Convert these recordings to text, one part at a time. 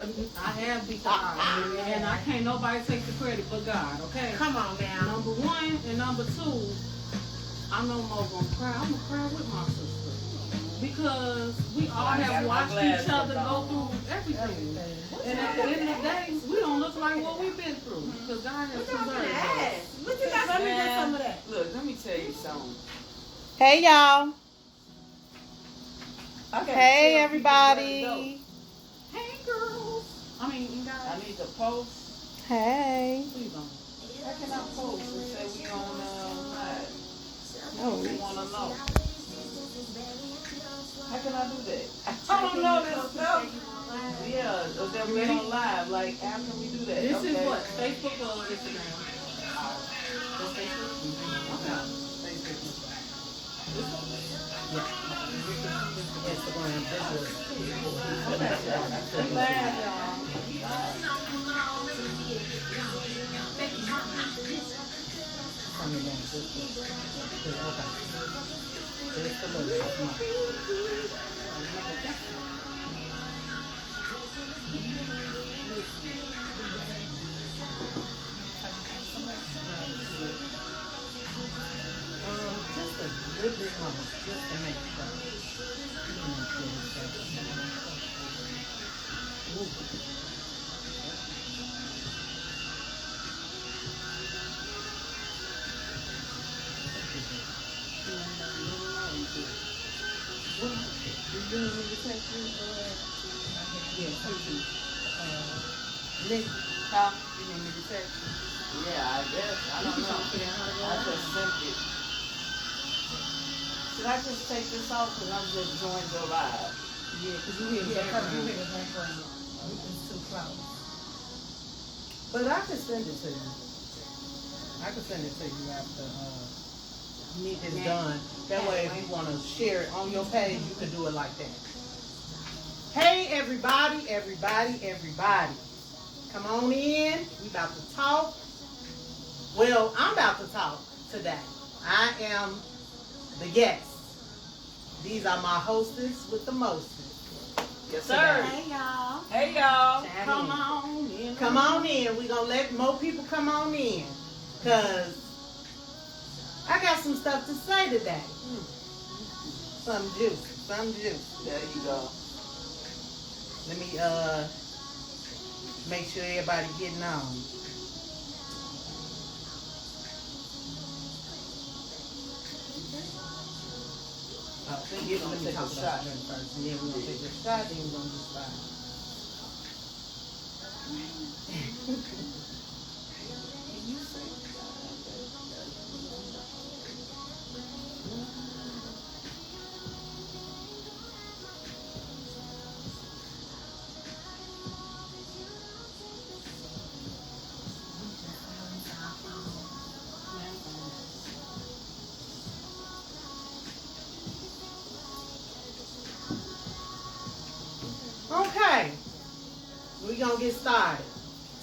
I have beat the odds, and I can't nobody take the credit but God. Okay. Come on now. Number one and number two, I'm no more gonna cry. I'm gonna cry with my sister because we all have watched each other go through everything. And at the end of the day, we don't look like what we've been through because God has preserved us. Look at that. Let me get some of that. Look, let me tell you something. Hey y'all. Okay. Hey everybody. Hey girls. I mean, guys. I need to post. Hey. Please don't. How can I post and say we on live? Oh, We want to know. How can I do that? I don't know this stuff. Yeah, that we on live. Like, how can we do that? This is what? Facebook or Instagram? Just Facebook? Okay. Facebook. Instagram, Okay. I'm glad, y'all. just a good big moment, just to make sure. Nick, huh? You need me to text you? Yeah, I guess. I don't know. I just sent it. Should I just take this off? Because I'm just joined your live. Yeah, because you hear the background. It's too close. But I can send it to you. I can send it to you after it's done. That way, if you want to share it on your page, you can do it like that. Hey, everybody, everybody, everybody. Come on in. We about to talk. Well, I'm about to talk today. I am the guest. These are my hostess with the mostest. Yes, sir. Hey, y'all. Hey, y'all. Come on in. Come on in. We're going to let more people come on in. Because I got some stuff to say today. Some juice. Some juice. There you go. Let me make sure everybody getting on. Let me take a shot first, and then we're going to take a shot, then we're going to decide. Okay, we're going to get started.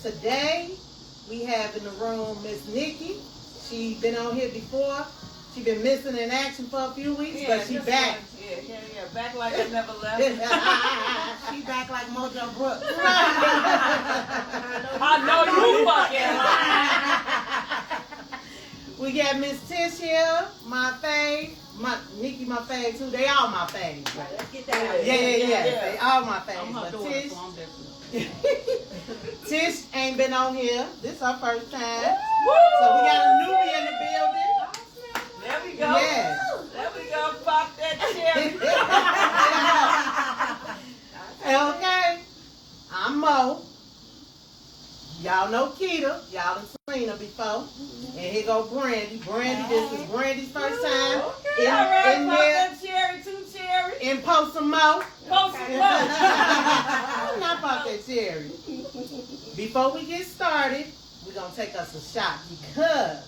Today, we have in the room Miss Nikki. She been on here before. She been missing in action for a few weeks, but she back. Yeah. Back like I never left. She back like Mojo Brooks. I know you fucking lying. We got Miss Tish here, my fave. Nikki, my fave too. They all my faves. Right, let's get that out. Yeah. They all my I'm faves. her But daughter, Tish, so I'm definitely. Tish ain't been on here. This is her first time. Woo! So we got a newbie in the building. There we go. Yeah. There we go. Pop that cherry. Okay. I'm Mo. Y'all know Keita. Y'all done seen her before. And here go Brandy. Brandy, this is Brandy's first time. Okay. All right. Pop that cherry. 2 cherry. In Post some Mo. Post some more. I'm not pop that cherry. Before we get started, we're going to take us a shot because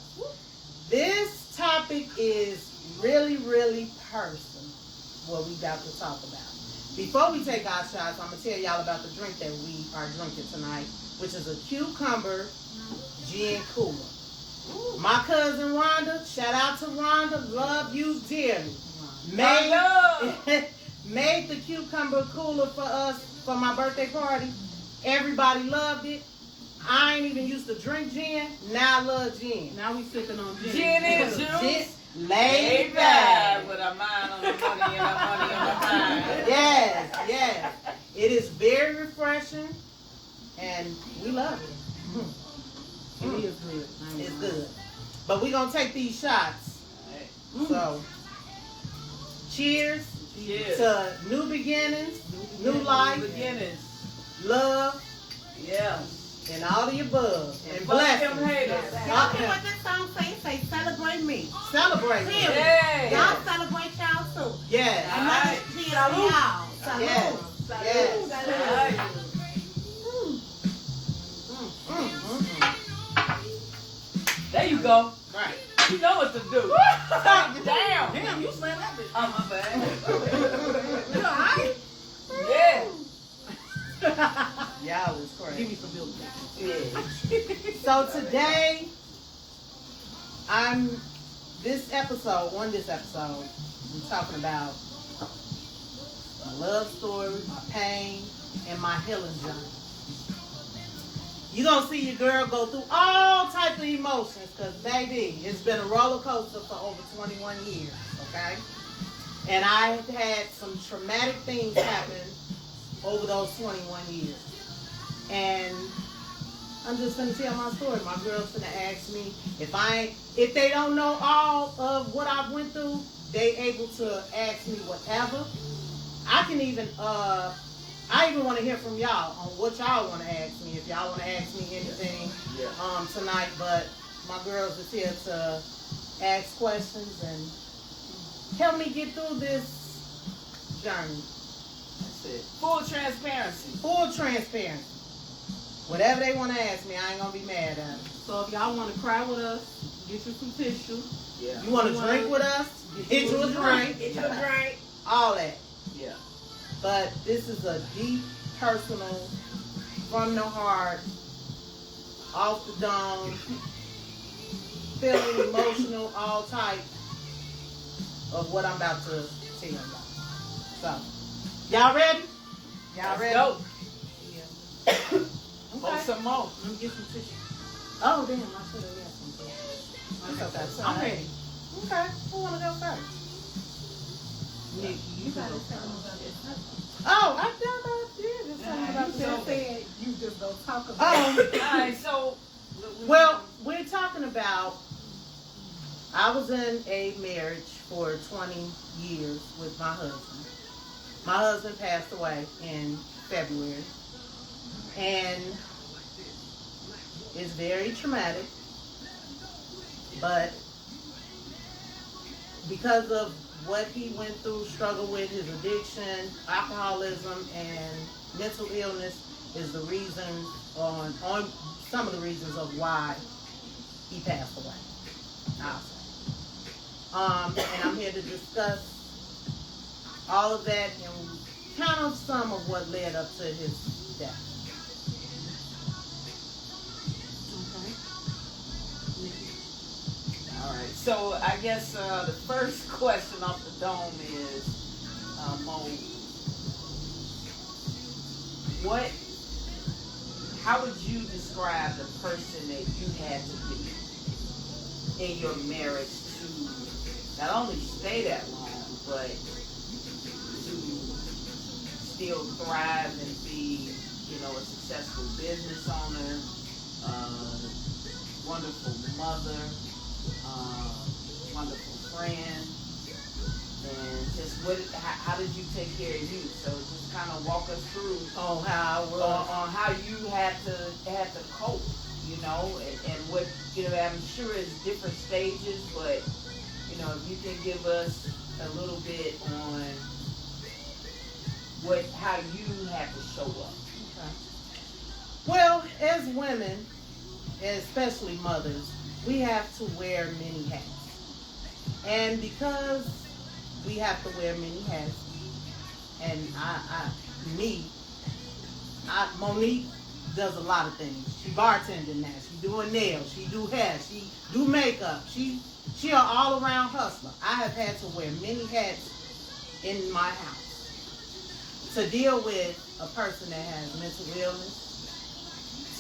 this topic is really, really personal, what we about to talk about. Before we take our shots, I'm going to tell y'all about the drink that we are drinking tonight, which is a cucumber gin cooler. My cousin Rhonda, shout out to Rhonda, love you dearly. Made the cucumber cooler for us for my birthday party. Everybody loved it. I ain't even used to drink gin. Now I love gin. Now we sipping on gin. Gin and Gin, juice. laid back. With our mind on the money and our money on the mind. Yes, yes. It is very refreshing, and we love it. It is good. It's good. But we're going to take these shots. So, cheers Cheers. to new beginnings, new life, Beginnings. love, Yeah. and all the above. And Fuck them blessings. haters. Y'all hear what this song say? Say celebrate me. Celebrate. Feel it. Yeah. Y'all celebrate y'all too. Yes. Another kid on y'all. Yes. Salute. Yes. Right. There you go. Right. You know what to do. Damn. Damn, you slammed that bitch. I'm bad. You alright? Yeah. Y'all is Give crazy. me some milk. Yeah. So today, on this episode, I'm talking about my love story, my pain, and my healing journey. You're going to see your girl go through all types of emotions because, baby, it's been a roller coaster for over 21 years, okay? And I've had some traumatic things happen over those 21 years. And I'm just gonna tell my story. My girl's gonna ask me if they don't know all of what I went through, they able to ask me whatever. I can even I even want to hear from y'all on what y'all want to ask me. If y'all want to ask me anything tonight, but my girls is here to ask questions and help me get through this journey. That's it. Full transparency. Full transparency. Whatever they want to ask me, I ain't gonna be mad at them. So if y'all want to cry with us, get you some tissue. Yeah. You want to drink with us? Get you a drink. Get you a drink. All that. Yeah. But this is a deep, personal, from the heart, off the dome, feeling emotional, all type of what I'm about to tell y'all. So, y'all ready? Y'all ready? Go. Okay. Oh, some more. Let me get some tissue. Oh, damn, I should have got some too. That's okay. So, I'm ready. Okay, who want to go first? Nikki, you gotta tell me. Oh, I thought I did. There's something about You the just said you just don't talk about Oh, Alright, so well, we're talking about, I was in a marriage for 20 years with my husband. My husband passed away in February. And it's very traumatic. But because of what he went through, struggled with his addiction, alcoholism, and mental illness is the reason on some of the reasons of why he passed away. And I'm here to discuss all of that and kind of some of what led up to his death. alright. So I guess the first question off the dome is Mo, how would you describe the person that you had to be in your marriage to not only stay that long, but to still thrive and be, a successful business owner, wonderful mother, wonderful friend, and just how did you take care of you? So just kind of walk us through On how I was. on how you had to cope, and what I'm sure it's different stages, but if you can give us a little bit on how you had to show up. Okay. Well, as women, especially mothers, we have to wear many hats. And because we have to wear many hats, and Monique does a lot of things. She bartending now. She doing nails. She do hair. She do makeup. She an all-around hustler. I have had to wear many hats in my house to deal with a person that has mental illness,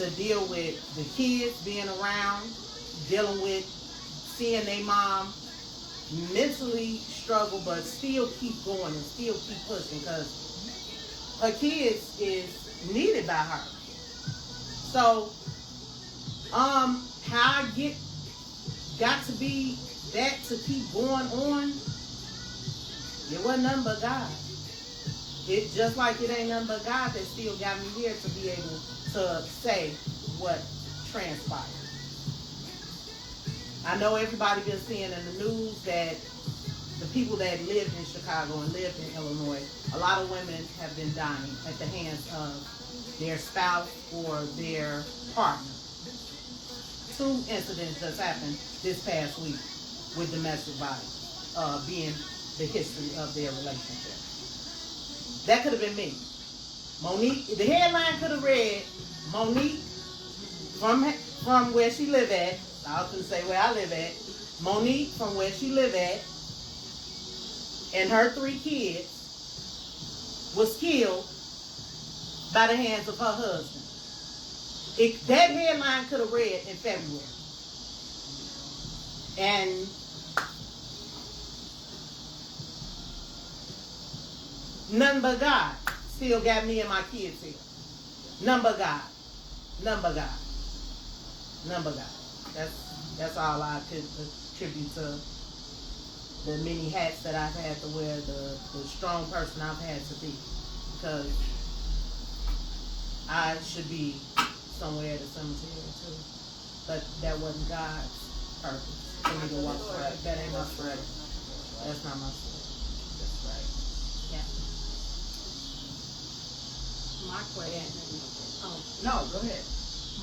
to deal with the kids being around, dealing with seeing their mom mentally struggle, but still keep going and still keep pushing because her kids is needed by her. So, how I got to be that to keep going on, it wasn't nothing but God. It just like it ain't nothing but God that still got me here to be able to say what transpired. I know everybody been seeing in the news that the people that lived in Chicago and lived in Illinois, a lot of women have been dying at the hands of their spouse or their partner. 2 incidents just happened this past week with domestic violence being the history of their relationship. That could have been me. Monique, the headline could have read, Monique from where she live at, I was going to say where I live at, Monique from where she live at, and her 3 kids was killed by the hands of her husband. That headline could have read in February. And none but God still got me and my kids here. None but God. None but God. None but God. That's all I could attribute to the many hats that I've had to wear, the strong person I've had to be. Because I should be somewhere at the cemetery too. But that wasn't God's purpose for me to walk forever. That ain't my forever. That's not my story. That's right. Yeah. My question. No, go ahead.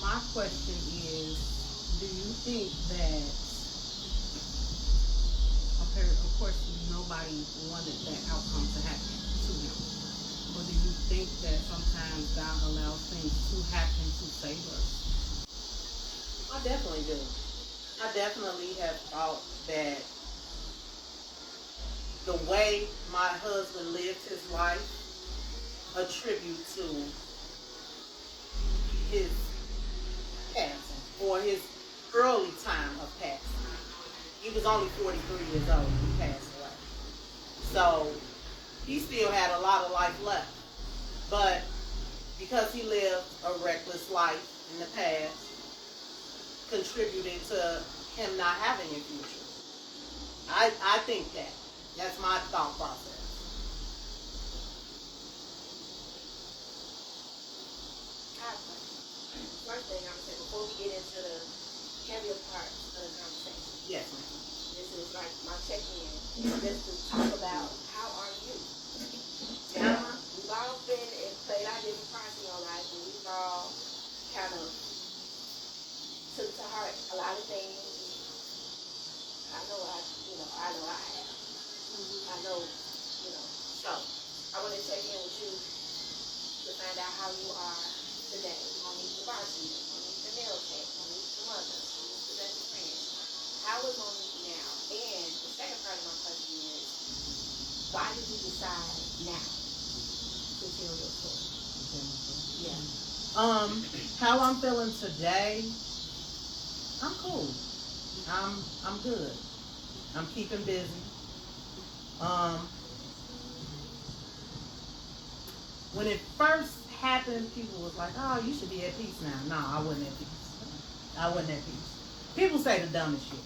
My question is, do you think that, okay, of course nobody wanted that outcome to happen to him, but do you think that sometimes God allows things to happen to save us? I definitely do. I definitely have thought that the way my husband lived his life attribute to his passing or his early time of passing. He was only 43 years old when he passed away. So he still had a lot of life left. But because he lived a reckless life in the past, contributed to him not having a future. I think that. That's my thought process. First thing I'm saying, before we get into the heavier parts of the conversation, Yes, ma'am. this is like my check-in, just to talk about how are you? Now, we've all been and played our different parts in your life, and we've all kind of took to heart a lot of things. I know I have. I know, so I want to check in with you to find out how you are today. Monique the bartender, Monique the nail tech, Monique the mother, Monique the best friend. How is Monique now? And the second part of my question is, why did you decide now to tell your story? Yeah. How I'm feeling today, I'm cool. I'm good. I'm keeping busy. When it first happened, people was like, "Oh, you should be at peace now." No, I wasn't at peace. I wasn't at peace. People say the dumbest shit,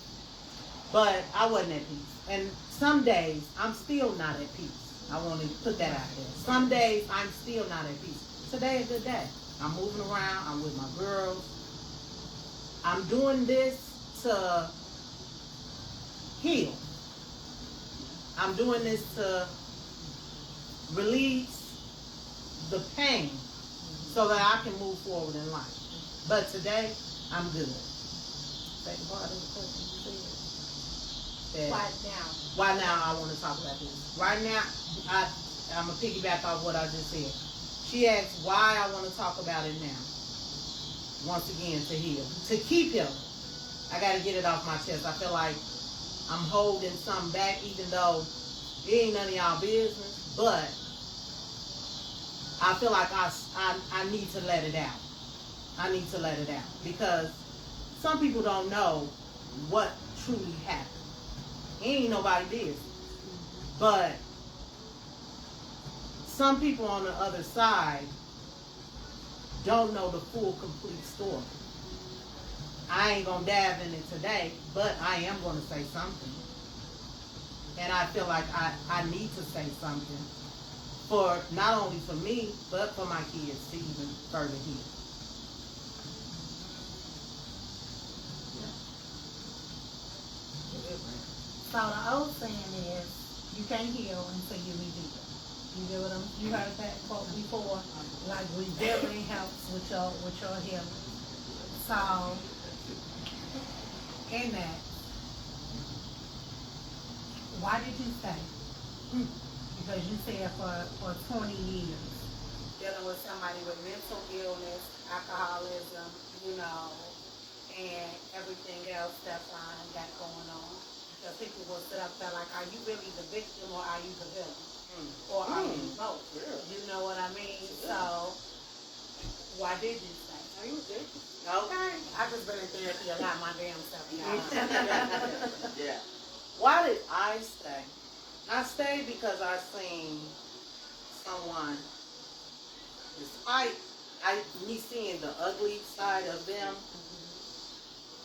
but I wasn't at peace. And some days I'm still not at peace. I want to put that out there. Some days I'm still not at peace. Today is a good day. I'm moving around. I'm with my girls. I'm doing this to heal. I'm doing this to release the pain so that I can move forward in life. But today, I'm good. Second part of the question you said. Why now? Why now I want to talk about this. Right now, I'm going to piggyback off what I just said. She asked why I want to talk about it now. Once again, to heal. To keep healing. I got to get it off my chest. I feel like I'm holding something back, even though it ain't none of y'all business. But I feel like I need to let it out. I need to let it out because some people don't know what truly happened. Ain't nobody business. But some people on the other side don't know the full, complete story. I ain't gonna dive in it today, but I am gonna say something. And I feel like I need to say something for not only for me, but for my kids to even further heal. So the old saying is, you can't heal until you reveal. You get what you heard that quote before? Like revealing helps with your healing. So in that, why did you stay? Because you said for 20 years, dealing with somebody with mental illness, alcoholism, and everything else that's got going on. Because people will sit up there like, are you really the victim or are you the villain? Or are you both? You know what I mean? So, why did you stay? Are you good? Okay. I just been in therapy a lot my damn self, y'all. Yeah. Why did I stay? I stayed because I seen someone, despite me seeing the ugly side of them,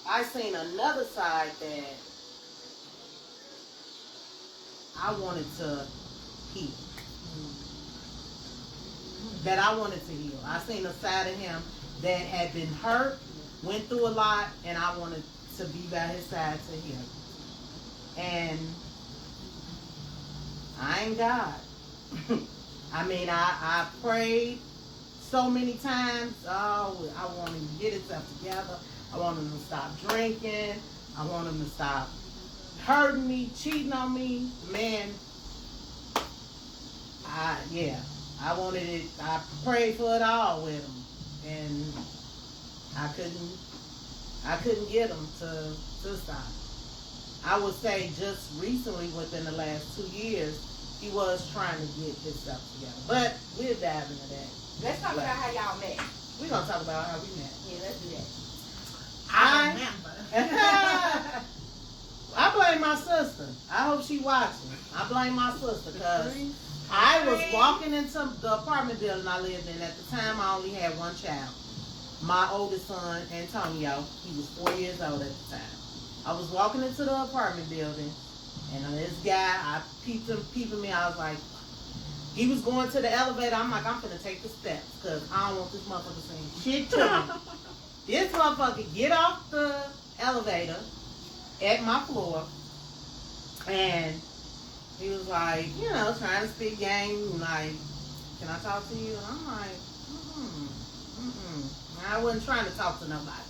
I seen another side that I wanted to heal. That I wanted to heal. I seen a side of him that had been hurt, went through a lot, and I wanted to be by his side to heal. And I ain't God. I mean, I prayed so many times. Oh, I want him to get himself together. I want him to stop drinking. I want him to stop hurting me, cheating on me. Man, I wanted it. I prayed for it all with him, and I couldn't get him to stop. I would say just recently, within the last 2 years, he was trying to get himself together. But we'll dive into that. Let's talk about how y'all met. We're gonna talk about how we met. Yeah, let's do that. I remember. I blame my sister. I hope she watching. I blame my sister because I was walking into the apartment building I lived in. At the time, I only had one child. My oldest son, Antonio, he was 4 years old at the time. I was walking into the apartment building, and this guy, peeping me. I was like, he was going to the elevator. I'm like, I'm gonna take the steps because I don't want this motherfucker saying shit to me. This motherfucker get off the elevator at my floor, and he was like, trying to speak game, like, can I talk to you? And I'm like, I wasn't trying to talk to nobody.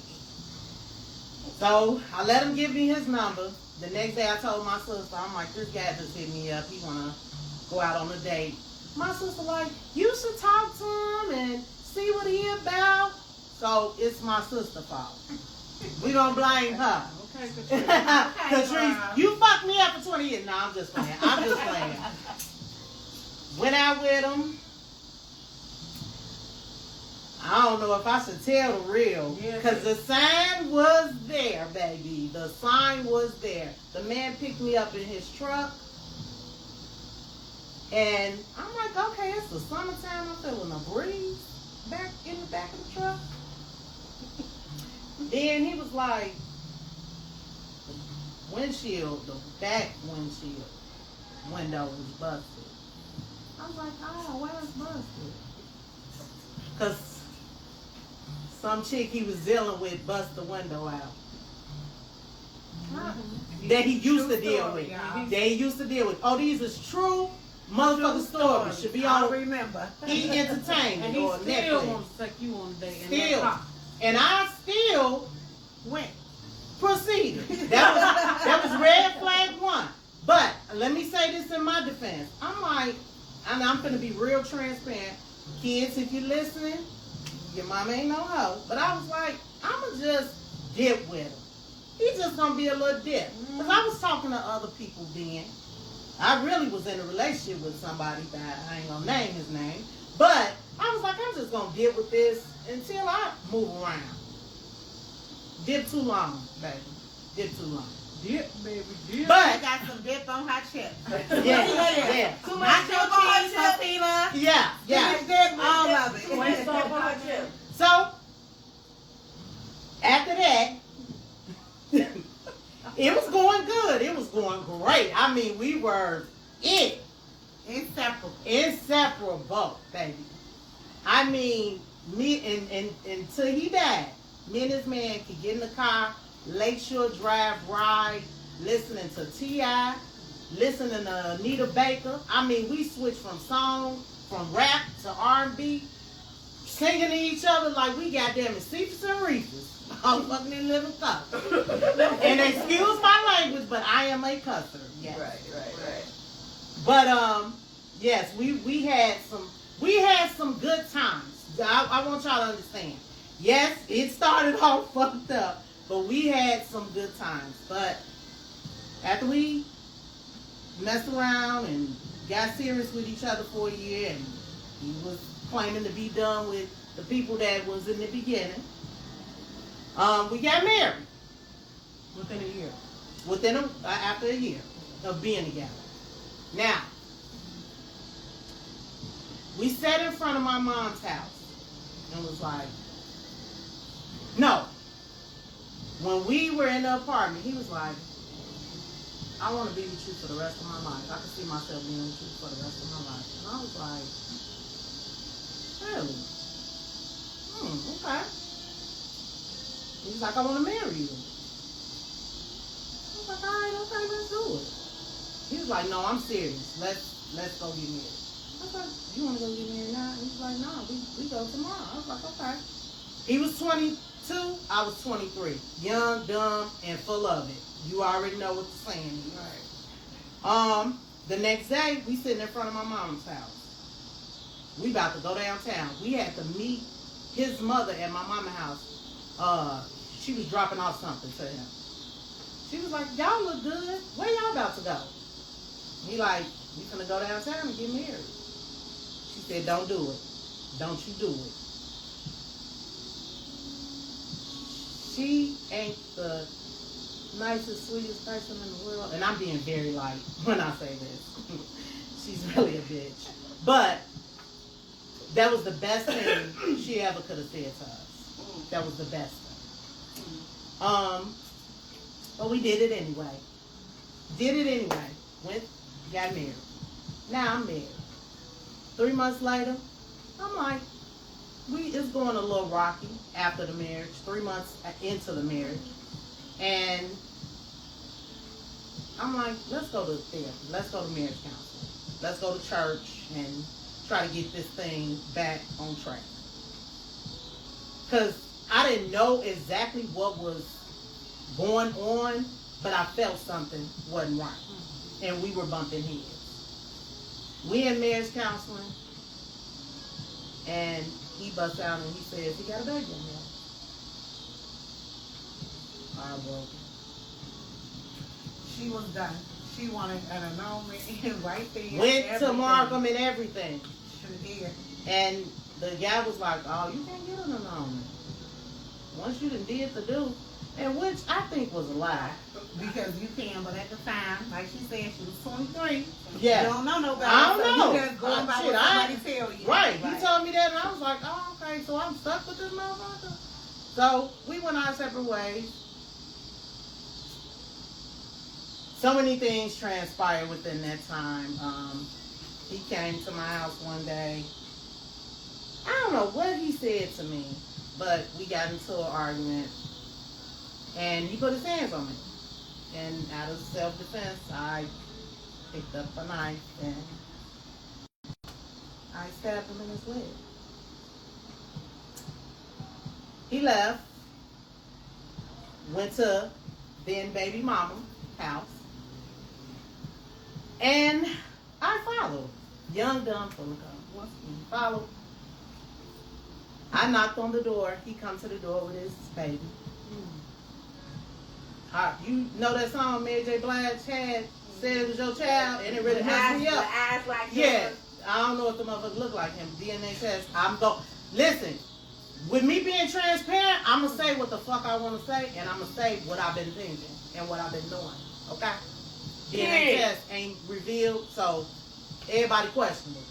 So I let him give me his number. The next day I told my sister, I'm like, this guy just hit me up. He wanna go out on a date. My sister like, you should talk to him and see what he about. So it's my sister's fault. We gonna blame her. Okay, Katrina. Catrice, you fucked me up for 20 years. No, I'm just playing. Went out with him. I don't know if I should tell the real. Because the sign was there, baby. The sign was there. The man picked me up in his truck. And I'm like, okay, it's the summertime. I'm feeling a breeze back in the back of the truck. Then he was like, the back windshield window was busted. I was like, oh, why is busted? Because some chick he was dealing with bust the window out. That he used to deal with. Oh, these is true motherfucking stories. Should be on remember. E! Entertainment And he or still Netflix. wants to take you on a date. Still. And I still went. Proceeded. That was red flag 1. But let me say this in my defense. I'm like, I'm gonna be real transparent. Kids, if you're listening, your mama ain't no hoe. But I was like, I'ma just dip with him. He's just gonna be a little dip. Because I was talking to other people then. I really was in a relationship with somebody that I ain't gonna name his name. But I was like, I'm just gonna deal with this until I move around. Dip too long, baby. Dip too long. Dip, baby, dip. But got some dip on her chip. yeah. Too much dip on her chip. Yeah. All of it. Waste on my chip. So after that, it was going good. It was going great. I mean, we were inseparable, baby. I mean, me and until he died, me and this man could get in the car, Lakeshore Drive ride, listening to T.I., listening to Anita Baker. I mean, we switched from song, from rap to R&B, singing to each other like we goddamn Cephas and Reeves. I'm fucking in little cuss. And excuse my language, but I am a cusser. Yes. Right. But yes, we had some good times. I want y'all to understand. Yes, it started off fucked up, but we had some good times. But after we messed around and got serious with each other for a year, and he was claiming to be done with the people that was in the beginning, we got married Within a year. after a year of being together. Now, we sat in front of my mom's house and was like, no. When we were in the apartment, he was like, I want to be with you for the rest of my life. I can see myself being with you for the rest of my life. And I was like, really? Okay. He's like, I want to marry you. I was like, all right, okay, let's do it. He was like, no, I'm serious. Let's go get married. I was like, you want to go get married now? He was like, no, we go tomorrow. I was like, okay. He was 22, I was 23. Young, dumb, and full of it. You already know what the saying is. Right. The next day, we sitting in front of my mom's house. We about to go downtown. We had to meet his mother at my mama's house. She was dropping off something to him. She was like, y'all look good. Where y'all about to go? He like, we finna go downtown and get married. She said, don't do it. Don't you do it. She ain't the nicest, sweetest person in the world. And I'm being very light when I say this. She's really a bitch. But that was the best thing she ever could have said to us. That was the best thing. But we did it anyway. Went, got married. Now I'm married. 3 months later, I'm like, it's going a little rocky after the marriage. 3 months into the marriage. And I'm like, let's go to therapy. Let's go to marriage counseling. Let's go to church and try to get this thing back on track. Because I didn't know exactly what was going on, but I felt something wasn't right. And we were bumping heads. We in marriage counseling, and he busts out and he says he got a baby on him. Heartbroken. She was done. She wanted an annulment right there. Went to Markham and everything. Sure did. And the guy was like, oh, you can't get an annulment. Once you done did the do. And which I think was a lie. Because you can, but at the time, like she said, she was 23. Yeah. You don't know nobody. I don't so know. You just going by what somebody tell you. Right. He told me that and I was like, oh, okay, so I'm stuck with this motherfucker. So we went our separate ways. So many things transpired within that time. He came to my house one day. I don't know what he said to me, but we got into an argument. And he put his hands on me. And out of self-defense, I picked up a knife and I stabbed him in his leg. He left, went to then baby mama's house, and I followed. Young, dumb, full of cum. Followed. I knocked on the door. He come to the door with his baby. You know that song Mary J. Blige had, said it was your child, and it really messed me up. Eyes like yeah, I don't know what the motherfucker look like him. DNA test. Listen. With me being transparent, I'm gonna say what the fuck I want to say, and I'm gonna say what I've been thinking and what I've been doing. Okay? DNA test ain't revealed, so everybody questionable.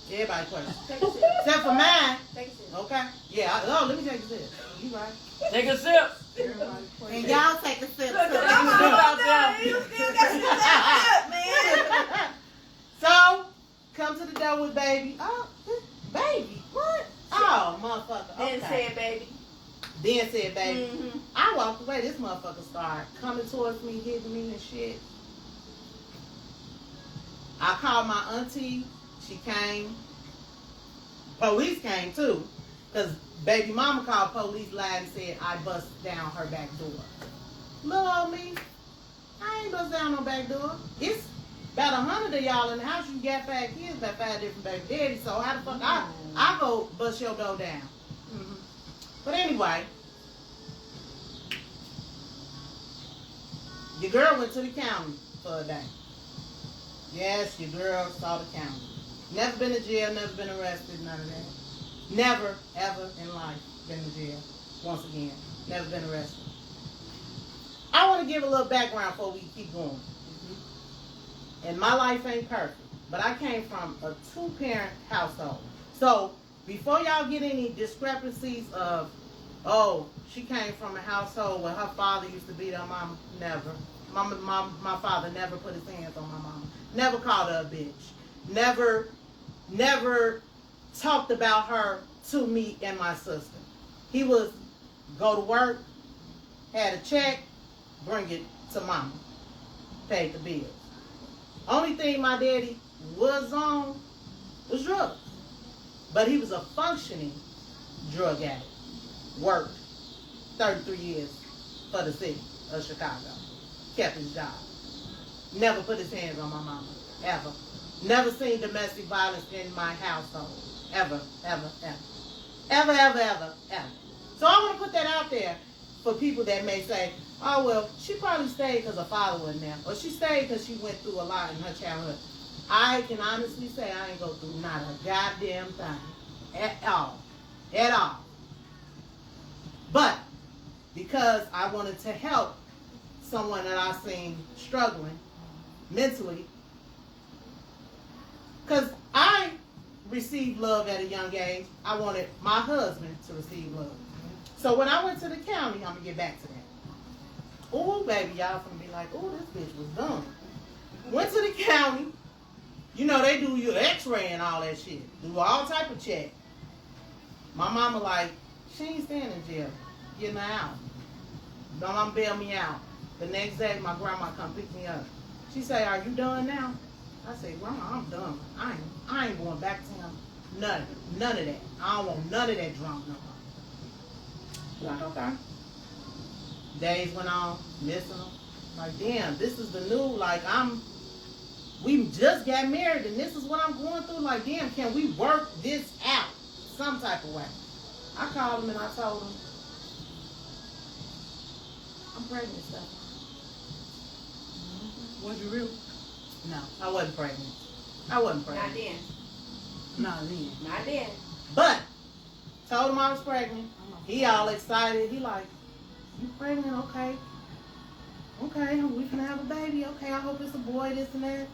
Everybody questionable. Take a sip. Except for mine. Take a sip. Okay? Yeah. Let me take a sip. You right. Take a sip. Everybody questionable. And y'all take a sip. Look, too. I'm out there. You still got some that man. So, come to the door with baby. Oh, baby. What? Oh, motherfucker. Okay. Then said, baby. Then said, baby. Mm-hmm. I walked away. This motherfucker started coming towards me, hitting me and shit. I called my auntie. She came. Police came too. Because baby mama called police line and said I busted down her back door. Little old me. I ain't bust down no back door. It's about 100 of y'all in the house. You got 5 kids, about 5 different baby daddies. So how the fuck I go bust your door down? Mm-hmm. But anyway, your girl went to the county for a day. Yes, your girl saw the county. Never been to jail, never been arrested, none of that. Never, ever in life been to jail. Once again, never been arrested. I want to give a little background before we keep going. And my life ain't perfect, but I came from a 2-parent household. So before y'all get any discrepancies of, oh, she came from a household where her father used to beat her mama, never. My father never put his hands on my mama. Never called her a bitch. Never talked about her to me and my sister. He was go to work, had a check, bring it to mama, paid the bills. Only thing my daddy was on was drugs. But he was a functioning drug addict. Worked 33 years for the city of Chicago. Kept his job. Never put his hands on my mama. Ever. Never seen domestic violence in my household. Ever, ever, ever. Ever, ever, ever, ever. So I want to put that out there for people that may say, oh, well, she probably stayed because her father wasn't there. Or she stayed because she went through a lot in her childhood. I can honestly say I ain't go through not a goddamn thing. At all. At all. But because I wanted to help someone that I seen struggling mentally, because I received love at a young age, I wanted my husband to receive love. So when I went to the county, I'm going to get back to that. Ooh, baby, y'all going to be like, ooh, this bitch was dumb. Went to the county. You know, they do your x-ray and all that shit. Do all type of check. My mama like, she ain't staying in jail. Getting her out. My mama bailed me out. The next day, my grandma come pick me up. She say, are you done now? I say, Grandma, I'm done. I ain't going back to him. None of that. I don't want none of that drunk no more. Like, okay. Days went on, missing them. Like, damn, this is the new, like, we just got married and this is what I'm going through. Like, damn, can we work this out some type of way? I called him and I told him, I'm pregnant, stuff. Was you real? No, I wasn't pregnant. I wasn't Not pregnant. then. Not then. Not then. But, told him I was pregnant. He all excited. He like, you pregnant? Okay. Okay, we can have a baby. Okay, I hope it's a boy, this and that.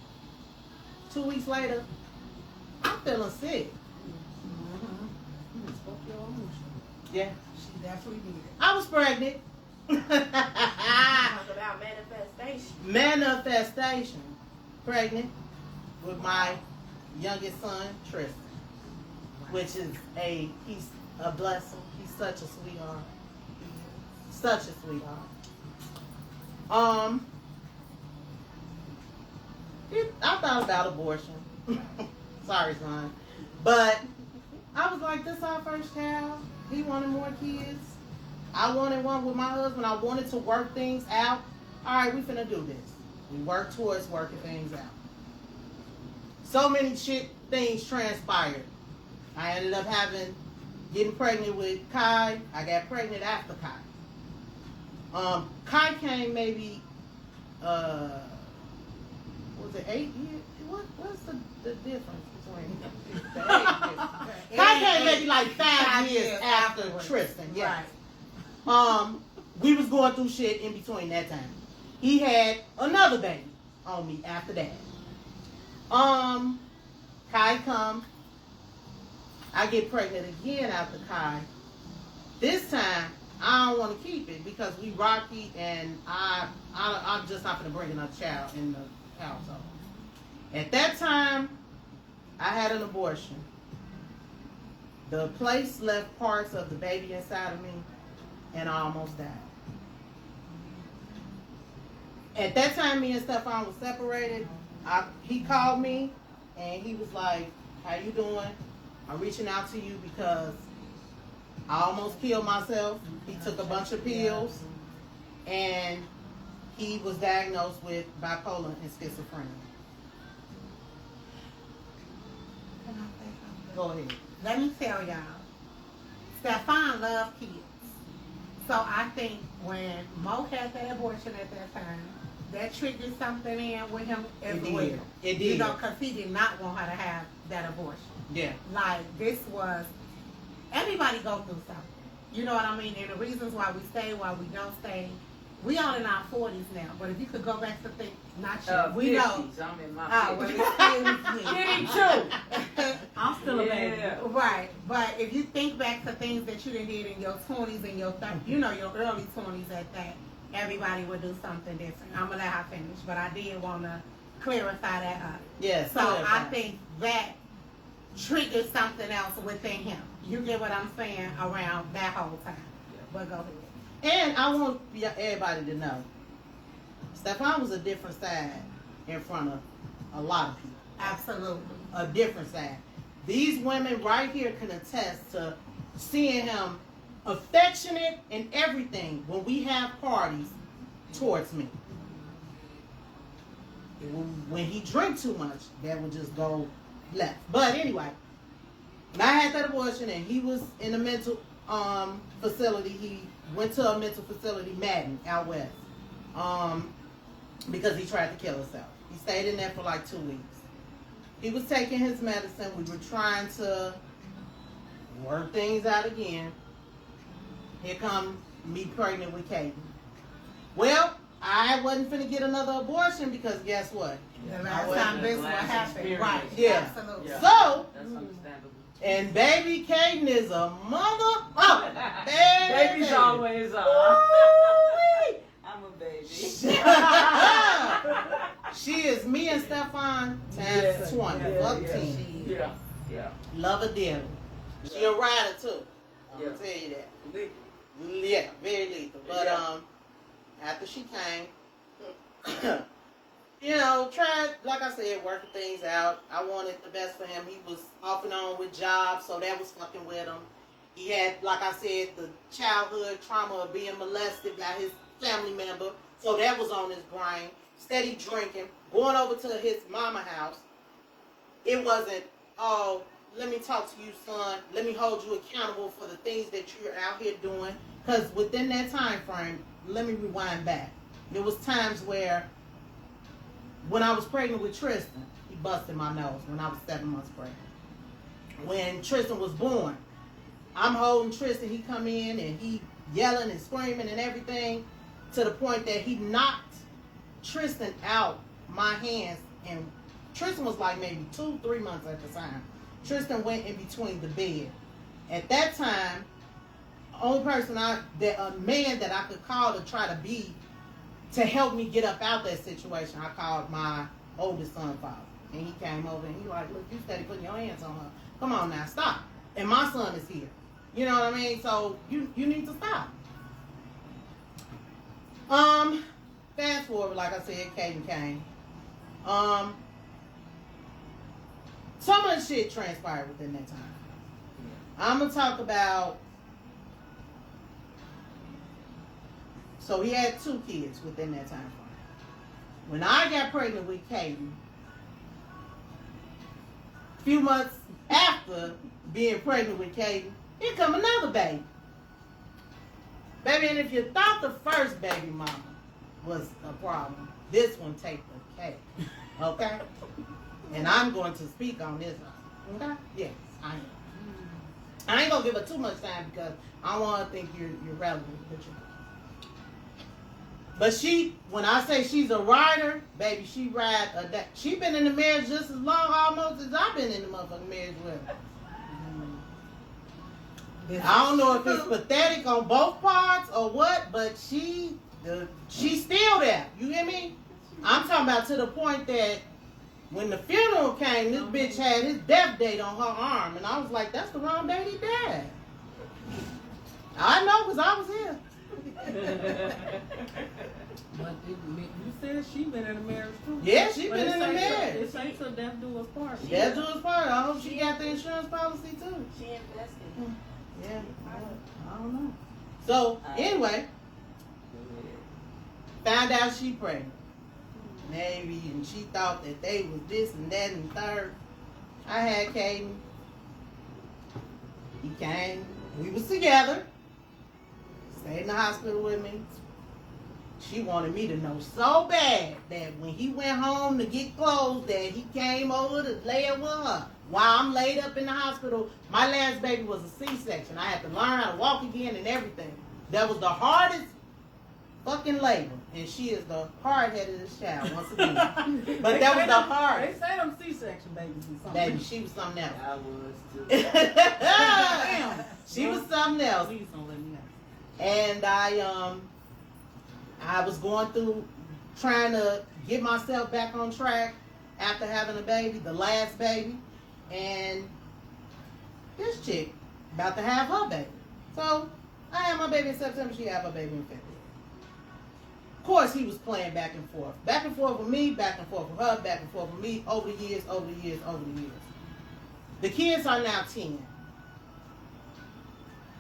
2 weeks later, I'm feeling sick. Yeah. She definitely did. I was pregnant. Talk about manifestation. Manifestation. Pregnant with my youngest son, Tristan. Which is he's a blessing. He's such a sweetheart. Such a sweetheart. I thought about abortion. Sorry, son. But I was like, this is our first child. He wanted more kids. I wanted one with my husband. I wanted to work things out. All right, we finna do this. We work towards working things out. So many things transpired. I ended up getting pregnant with Kai. I got pregnant after Kai. Kai came maybe, was it 8 years? What's the difference between them. Kai came maybe like 5 years after afterwards. Tristan. Yeah. Right. We was going through shit in between that time. He had another baby on me after that. Kai come. I get pregnant again after Kai. This time, I don't want to keep it because we rocky and I'm just not going to bring another child in the household. At that time, I had an abortion. The place left parts of the baby inside of me and I almost died. At that time, me and Stefan was separated. He called me and he was like, how you doing? I'm reaching out to you because I almost killed myself. He took a bunch of pills and he was diagnosed with bipolar and schizophrenia. Can I say something? Go ahead. Let me tell y'all, Stefan loved kids. So I think when Mo had that abortion at that time, that triggered something in with him as It well. did. It did. You know, because he did not want her to have that abortion. Yeah. Like, this was, everybody go through something. You know what I mean? And the reasons why we stay, why we don't stay. We all in our 40s now, but if you could go back to think, not you, we know. 50s, I'm in my Oh, well, 50s. it's still me. I'm still a baby. Yeah. Right, but if you think back to things that you done did in your 20s and your 30s, you know, your early 20s at that, everybody would do something different. I'm gonna let her finish, but I did want to clarify that up. Yes. So I think that triggered something else within him. You get what I'm saying around that whole time. But go ahead. And I want everybody to know, Stefan was a different side in front of a lot of people. Absolutely. A different side. These women right here can attest to seeing him affectionate and everything when we have parties towards me. When he drank too much, that would just go left. But anyway, when I had that abortion and he was in a mental facility, he went to a mental facility, Madden, out west, because he tried to kill himself. He stayed in there for like 2 weeks. He was taking his medicine. We were trying to work things out again. Here come me pregnant with Kaden. Well, I wasn't finna get another abortion because guess what? The last time this what happened. Right. Yeah. Absolutely. Yeah. So, That's understandable. and baby Kaden is a mother. Oh, Baby's always on. Woo-wee. I'm a baby. She is me and Stefan times 20. Fuck 10. Yeah. Yeah. Love her dearly. She a rider too. I'm Yeah. gonna tell you that. Yeah, very lethal. But after she came, you know, tried, like I said, working things out. I wanted the best for him. He was off and on with jobs, so that was fucking with him. He had, like I said, the childhood trauma of being molested by his family member, so that was on his brain. Steady drinking, going over to his mama house. It wasn't, oh, let me talk to you, son. Let me hold you accountable for the things that you're out here doing. Because within that time frame, let me rewind back. There was times where, when I was pregnant with Tristan, he busted my nose when I was 7 months pregnant. When Tristan was born, I'm holding Tristan. He come in and he yelling and screaming and everything to the point that he knocked Tristan out my hands. And Tristan was like maybe 2-3 months at the time. Tristan went in between the bed. At that time, only person a man that I could call to try to help me get up out that situation, I called my oldest son father. And he came over and he like, look, you steady putting your hands on her. Come on now, stop. And my son is here. You know what I mean? So you need to stop. Fast forward, like I said, Kaden came. Some of the shit transpired within that time. I'm gonna talk about. So he had 2 kids within that time frame. When I got pregnant with Kaden, a few months after being pregnant with Kaden, here come another baby. Baby, and if you thought the first baby mama was a problem, this one take the cake. Okay? And I'm going to speak on this one. Okay? Yes, I am. I ain't gonna give her too much time because I don't want her to think you're relevant. But she, when I say she's a rider, baby, she ride a day. She been in the marriage just as long almost as I've been in the motherfucking marriage with her. I don't know if it's pathetic on both parts or what, but she's still there. You hear me? I'm talking about to the point that when the funeral came, this bitch had his death date on her arm, and I was like, that's the wrong date he died. I know because I was here. But you said she been in a marriage too. Yeah, she But been it in a ain't marriage. It ain't till death do us part. Death do us part. I hope she got the insurance policy too. She invested. Yeah, I don't know. So anyway, found out she pregnant. Maybe, and she thought that they was this and that and third. I had Caden. He came. We was together. Stayed in the hospital with me. She wanted me to know so bad that when he went home to get clothes, that he came over to lay it with her. While I'm laid up in the hospital, my last baby was a C-section. I had to learn how to walk again and everything. That was the hardest fucking labor. And she is the hard-headedest child, once again. But that was the hardest. They say them C-section babies and something. Baby, she was something else. I was too. Damn. She was something else. Please don't let me know. And I was going through trying to get myself back on track after having a baby, the last baby. And this chick about to have her baby. So I had my baby in September, she had her baby in February. Of course, he was playing back and forth. Back and forth with me, back and forth with her, back and forth with me, over the years. The kids are now 10.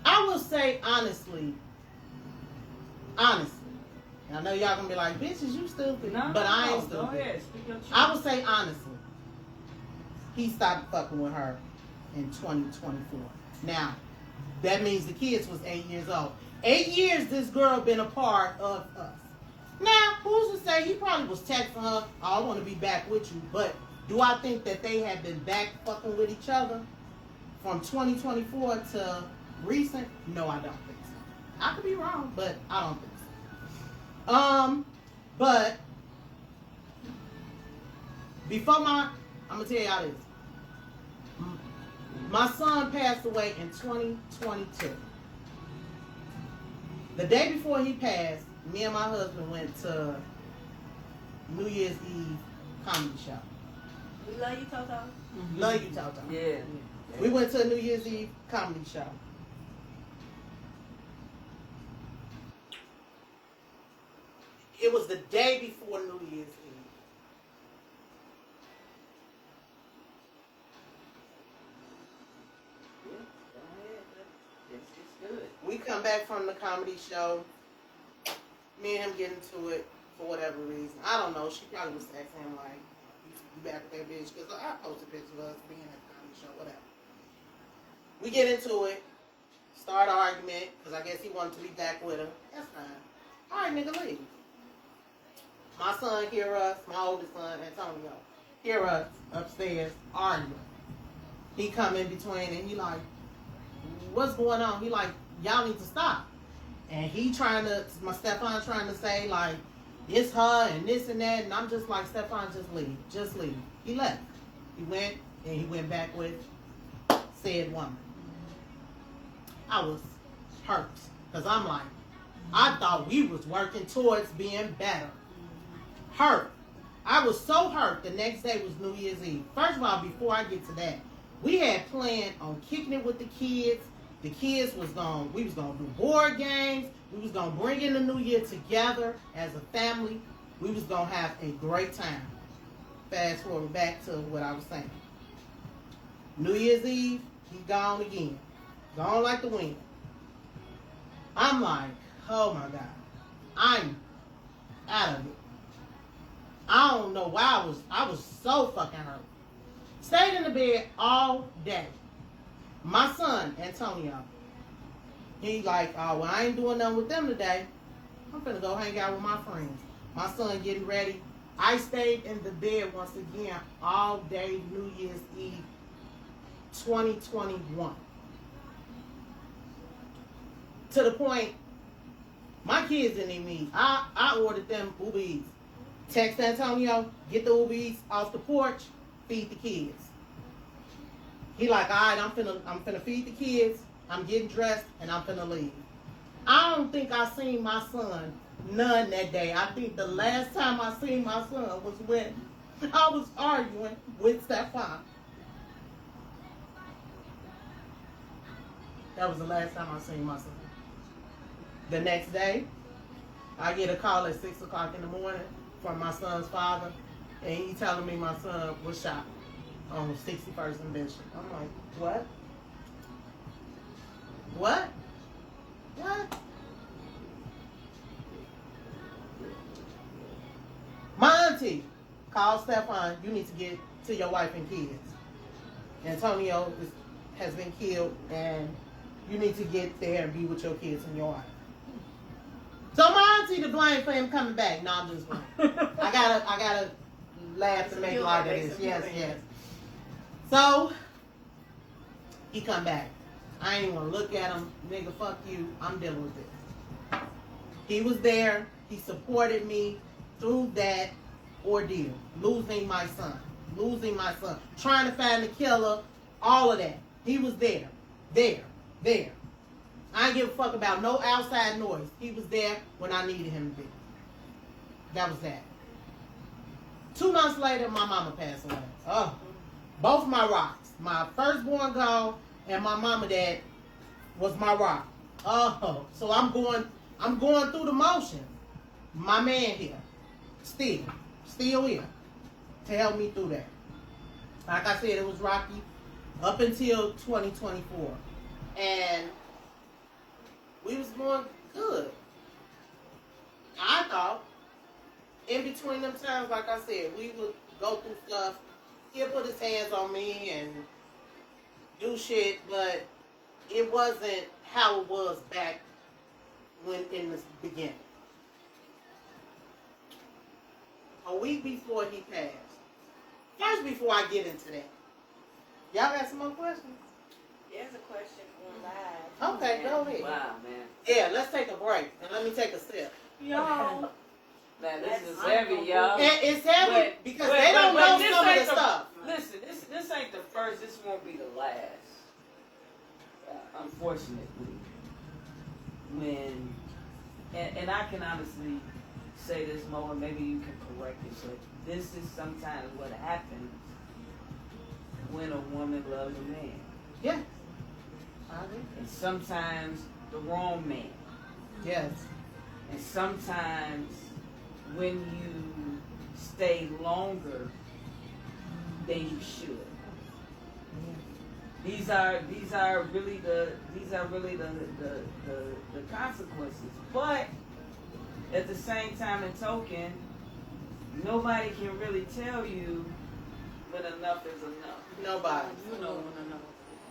I will say honestly, and I know y'all gonna be like, bitches, you stupid. No, but I ain't Go stupid. ahead, speak your truth. I would say honestly, he stopped fucking with her in 2024. Now, that means the kids was 8 years old. 8 years this girl been a part of us. Now, who's to say he probably was texting her, oh, I want to be back with you. But do I think that they have been back fucking with each other from 2024 to recent? No, I don't think so. I could be wrong, but I don't think so. But before I'm gonna tell y'all this. My son passed away in 2022. The day before he passed, me and my husband went to New Year's Eve comedy show. We love you, Toto. Love you, Toto. Yeah. We went to a New Year's Eve comedy show. It was the day before New Year's Eve. It's good. We come back from the comedy show. Me and him get into it for whatever reason. I don't know. She probably was asking him like, "You back with that bitch?" Because I posted pictures of us being at the comedy show, whatever. We get into it, start an argument because I guess he wanted to be back with her. That's fine. All right, nigga, leave. My son hear us, my oldest son, Antonio, hear us upstairs arguing. He come in between and he like, what's going on? He like, y'all need to stop. And he my Stefan trying to say like, it's her and this and that. And I'm just like, Stefan, just leave. Just leave. He left. He went and he went back with said woman. I was hurt. Because I'm like, I thought we was working towards being better. Hurt. I was so hurt. The next day was New Year's Eve. First of all, before I get to that, we had planned on kicking it with the kids. The kids we was gonna do board games. We was gonna bring in the new year together as a family. We was gonna have a great time. Fast forward back to what I was saying. New Year's Eve, he gone again. Gone like the wind. I'm like, oh my God. I'm out of it. I don't know why I was so fucking hurt. Stayed in the bed all day. My son, Antonio, he like, oh, well, I ain't doing nothing with them today. I'm finna go hang out with my friends. My son getting ready. I stayed in the bed once again all day New Year's Eve 2021. To the point, my kids didn't even eat. I ordered them Uber Eats. Text Antonio, get the Uber Eats off the porch, feed the kids. He like, all right, I'm finna feed the kids. I'm getting dressed and I'm finna leave. I don't think I seen my son none that day. I think the last time I seen my son was when I was arguing with Stefan. That was the last time I seen my son. The next day, I get a call at 6 o'clock in the morning from my son's father, and he telling me my son was shot on 61st and Bishop. I'm like, what? What? What? My auntie called Stefan, you need to get to your wife and kids. Antonio has been killed, and you need to get there and be with your kids and your wife. So my auntie to blame for him coming back. No, I'm just playing. I gotta laugh to make light of this. Yes. So he come back. I ain't even wanna look at him. Nigga, fuck you. I'm dealing with this. He was there. He supported me through that ordeal. Losing my son. Trying to find the killer. All of that. He was there. There. I ain't give a fuck about no outside noise. He was there when I needed him to be. That was that. 2 months later, my mama passed away. Oh, both my rocks. My firstborn gone, and my mama that was my rock. Oh, so I'm going through the motions. My man here, still here, to help me through that. Like I said, it was rocky up until 2024, and we was going good. I thought, in between them times, like I said, we would go through stuff. He'll put his hands on me and do shit, but it wasn't how it was back when in the beginning. A week before he passed. First, before I get into that, y'all got some more questions? There's a question on live. Okay, go ahead. Wow, man. Yeah, let's take a break and let me take a sip. Y'all, Man, this is heavy, y'all. And it's heavy because they don't know this some of ain't the stuff. Listen, this ain't the first. This won't be the last. Unfortunately, when and I can honestly say this, Mo, and maybe you can correct it, but this is sometimes what happens when a woman loves a man. Yeah. I agree. And sometimes the wrong man. Yes. And sometimes when you stay longer than you should. These are really the consequences. But at the same time and token, nobody can really tell you when enough is enough. Nobody. you know when enough.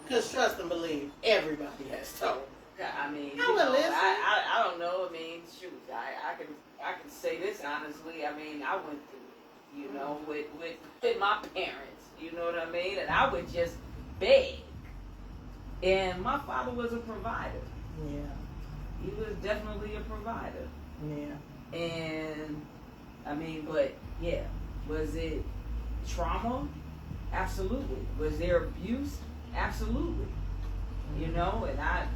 Because trust and believe, everybody has told. I mean, I will listen. I don't know. I mean, shoot, I can say this honestly. I mean, I went through it, you know, with my parents. You know what I mean? And I would just beg. And my father was a provider. Yeah. He was definitely a provider. Yeah. And I mean, but yeah, was it trauma? Absolutely. Was there abuse? Absolutely. You know, and I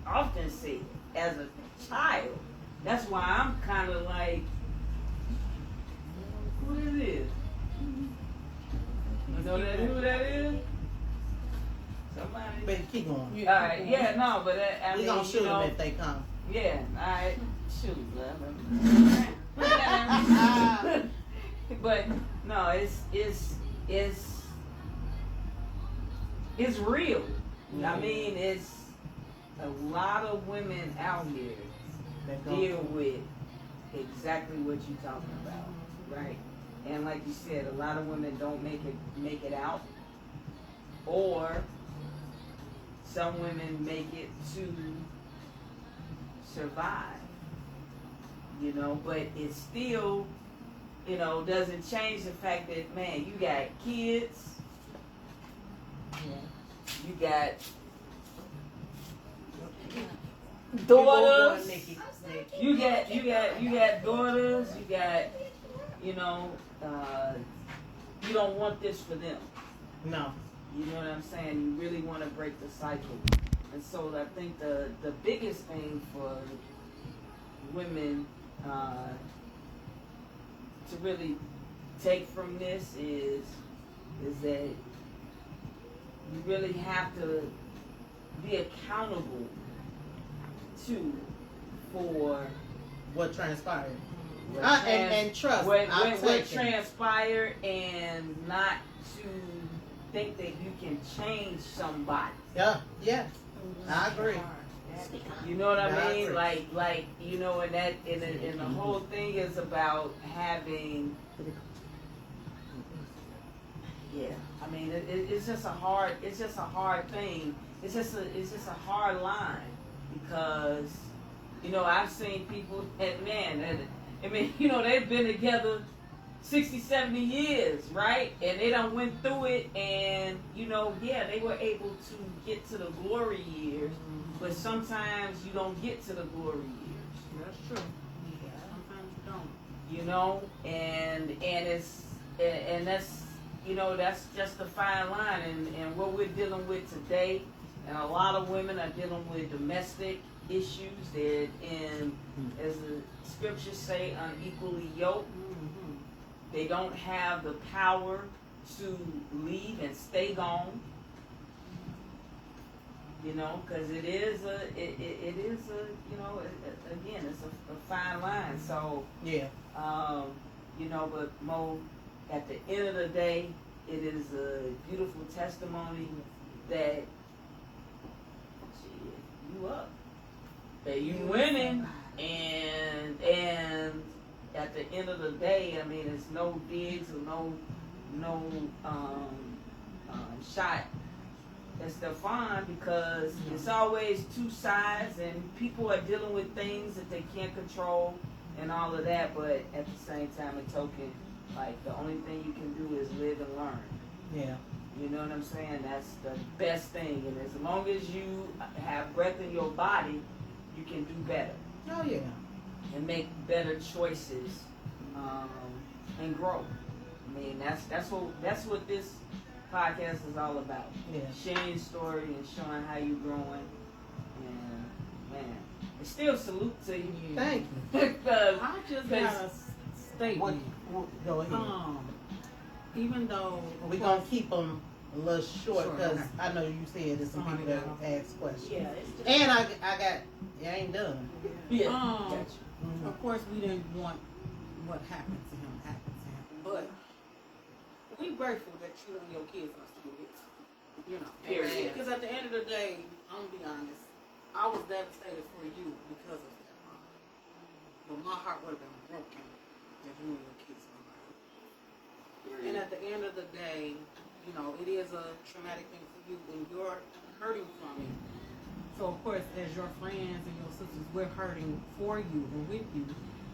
often say as a child, that's why I'm kind of like, who this is? You know who that is? Somebody. Better keep going. All right, yeah, no, but I We mean, gonna shoot you know, them if they come. yeah, all right, shoot, but no, it's real. I mean, it's a lot of women out here that deal with exactly what you're talking about, right? And like you said, a lot of women don't make it out, or some women make it to survive, you know, but it still, you know, doesn't change the fact that, man, you got kids, You got daughters. You got daughters. You got, you know, you don't want this for them. No. You know what I'm saying? You really want to break the cycle. And so I think the biggest thing for women to really take from this is that you really have to be accountable for what transpired. and trust. What transpired, and not to think that you can change somebody. Yeah, I agree. You know what I I mean? agree. Like you know, and the whole thing is about having. Yeah, I mean, it's just a hard thing. It's just a hard line, because, you know, I've seen people I mean, you know, they've been together 60, 70 years, right? And they done went through it, and, you know, yeah, they were able to get to the glory years, but sometimes you don't get to the glory years. That's true. Sometimes you don't. You know, and that's, you know, that's just a fine line, and what we're dealing with today, and a lot of women are dealing with domestic issues. They're in, as the scriptures say, unequally yoked. They don't have the power to leave and stay gone. You know, because it is a, you know, again, it's a fine line. So Yeah. You know, but Mo, at the end of the day, it is a beautiful testimony that you up, that you winning, and at the end of the day, I mean, it's no digs or no shot at Stefan, because it's always two sides, and people are dealing with things that they can't control and all of that, but at the same time and token, like, the only thing you can do is live and learn. Yeah. You know what I'm saying? That's the best thing. And as long as you have breath in your body, you can do better. Oh yeah. And make better choices, and grow. I mean, that's what this podcast is all about. Yeah. Sharing your story and showing how you're growing. And man, and still salute to you. Thank you. Because I just got a statement. Go ahead. Even though We're going to keep them a little short, Sure, because okay. I know you said there's some people that ask questions. Yeah, it's just, And I ain't done. yeah, Um, gotcha. of course, we didn't want what happened to him happen to him, but we grateful that you and your kids are still here. You know, Period. because at the end of the day, I'm gonna be honest, I was devastated for you because of that. But my heart would have been broken if you and your kids were alive. And at the end of the day, you know, it is a traumatic thing for you, and you're hurting from it. So of course, as your friends and your sisters, we're hurting for you and with you,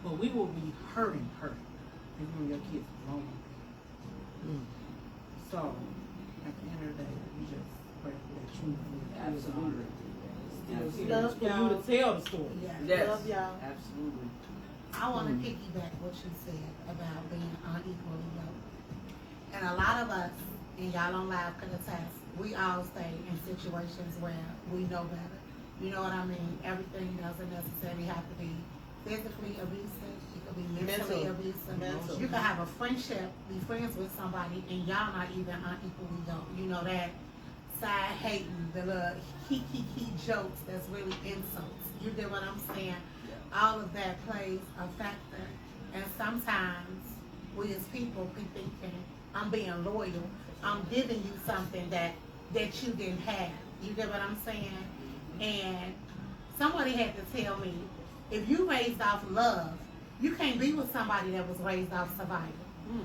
but we will be hurting if you and your kids are lonely. So at the end of the day, we just pray that you and your kids Absolutely. are still Love here for you to tell the story. Yes, Love y'all. absolutely. I want to piggyback what you said about being unequally yoked. And a lot of us, and y'all don't laugh because it's us, we all stay in situations where we know better. You know what I mean? Everything doesn't necessarily have to be physically abusive. It could be mentally abusive. Mental. You could have a friendship, be friends with somebody, and y'all not even unequally yoked. You know that side hating, the little he jokes that's really insults. You get what I'm saying? All of that plays a factor. And sometimes we as people be thinking, I'm being loyal. I'm giving you something that you didn't have. You get what I'm saying? And somebody had to tell me, if you raised off love, you can't be with somebody that was raised off survival.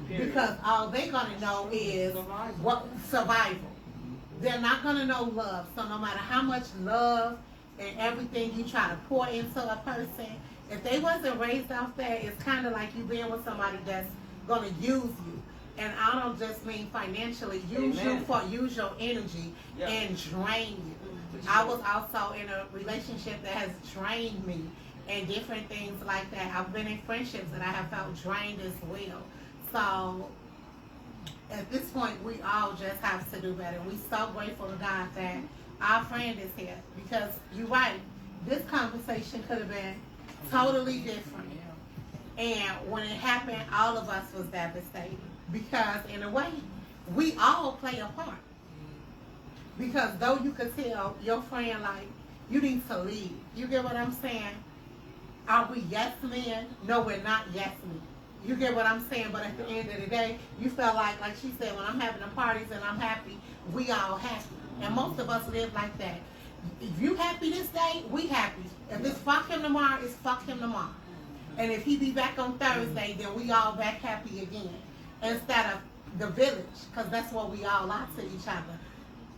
Period. Because all they're gonna know is what survival. They're not gonna know love. So no matter how much love and everything you try to pour into a person, if they wasn't raised off that, it's kind of like you being with somebody that's gonna use you. And I don't just mean financially. Amen. Use your energy Yeah. and drain you. I was also in a relationship that has drained me and different things like that. I've been in friendships that I have felt drained as well. So at this point, we all just have to do better. We're so grateful to God that our friend is here, because you're right. This conversation could have been totally different. And when it happened, all of us was devastated, because in a way, we all play a part. Because though you could tell your friend, like, you need to leave. You get what I'm saying? Are we yes men? No, we're not yes men. You get what I'm saying? But at the end of the day, you felt like she said, when I'm having the parties and I'm happy, we all happy. And most of us live like that. If you happy this day, we happy. If it's fuck him tomorrow, it's fuck him tomorrow. And if he be back on Thursday, then we all back happy again. Instead of the village, because that's what we all are to each other.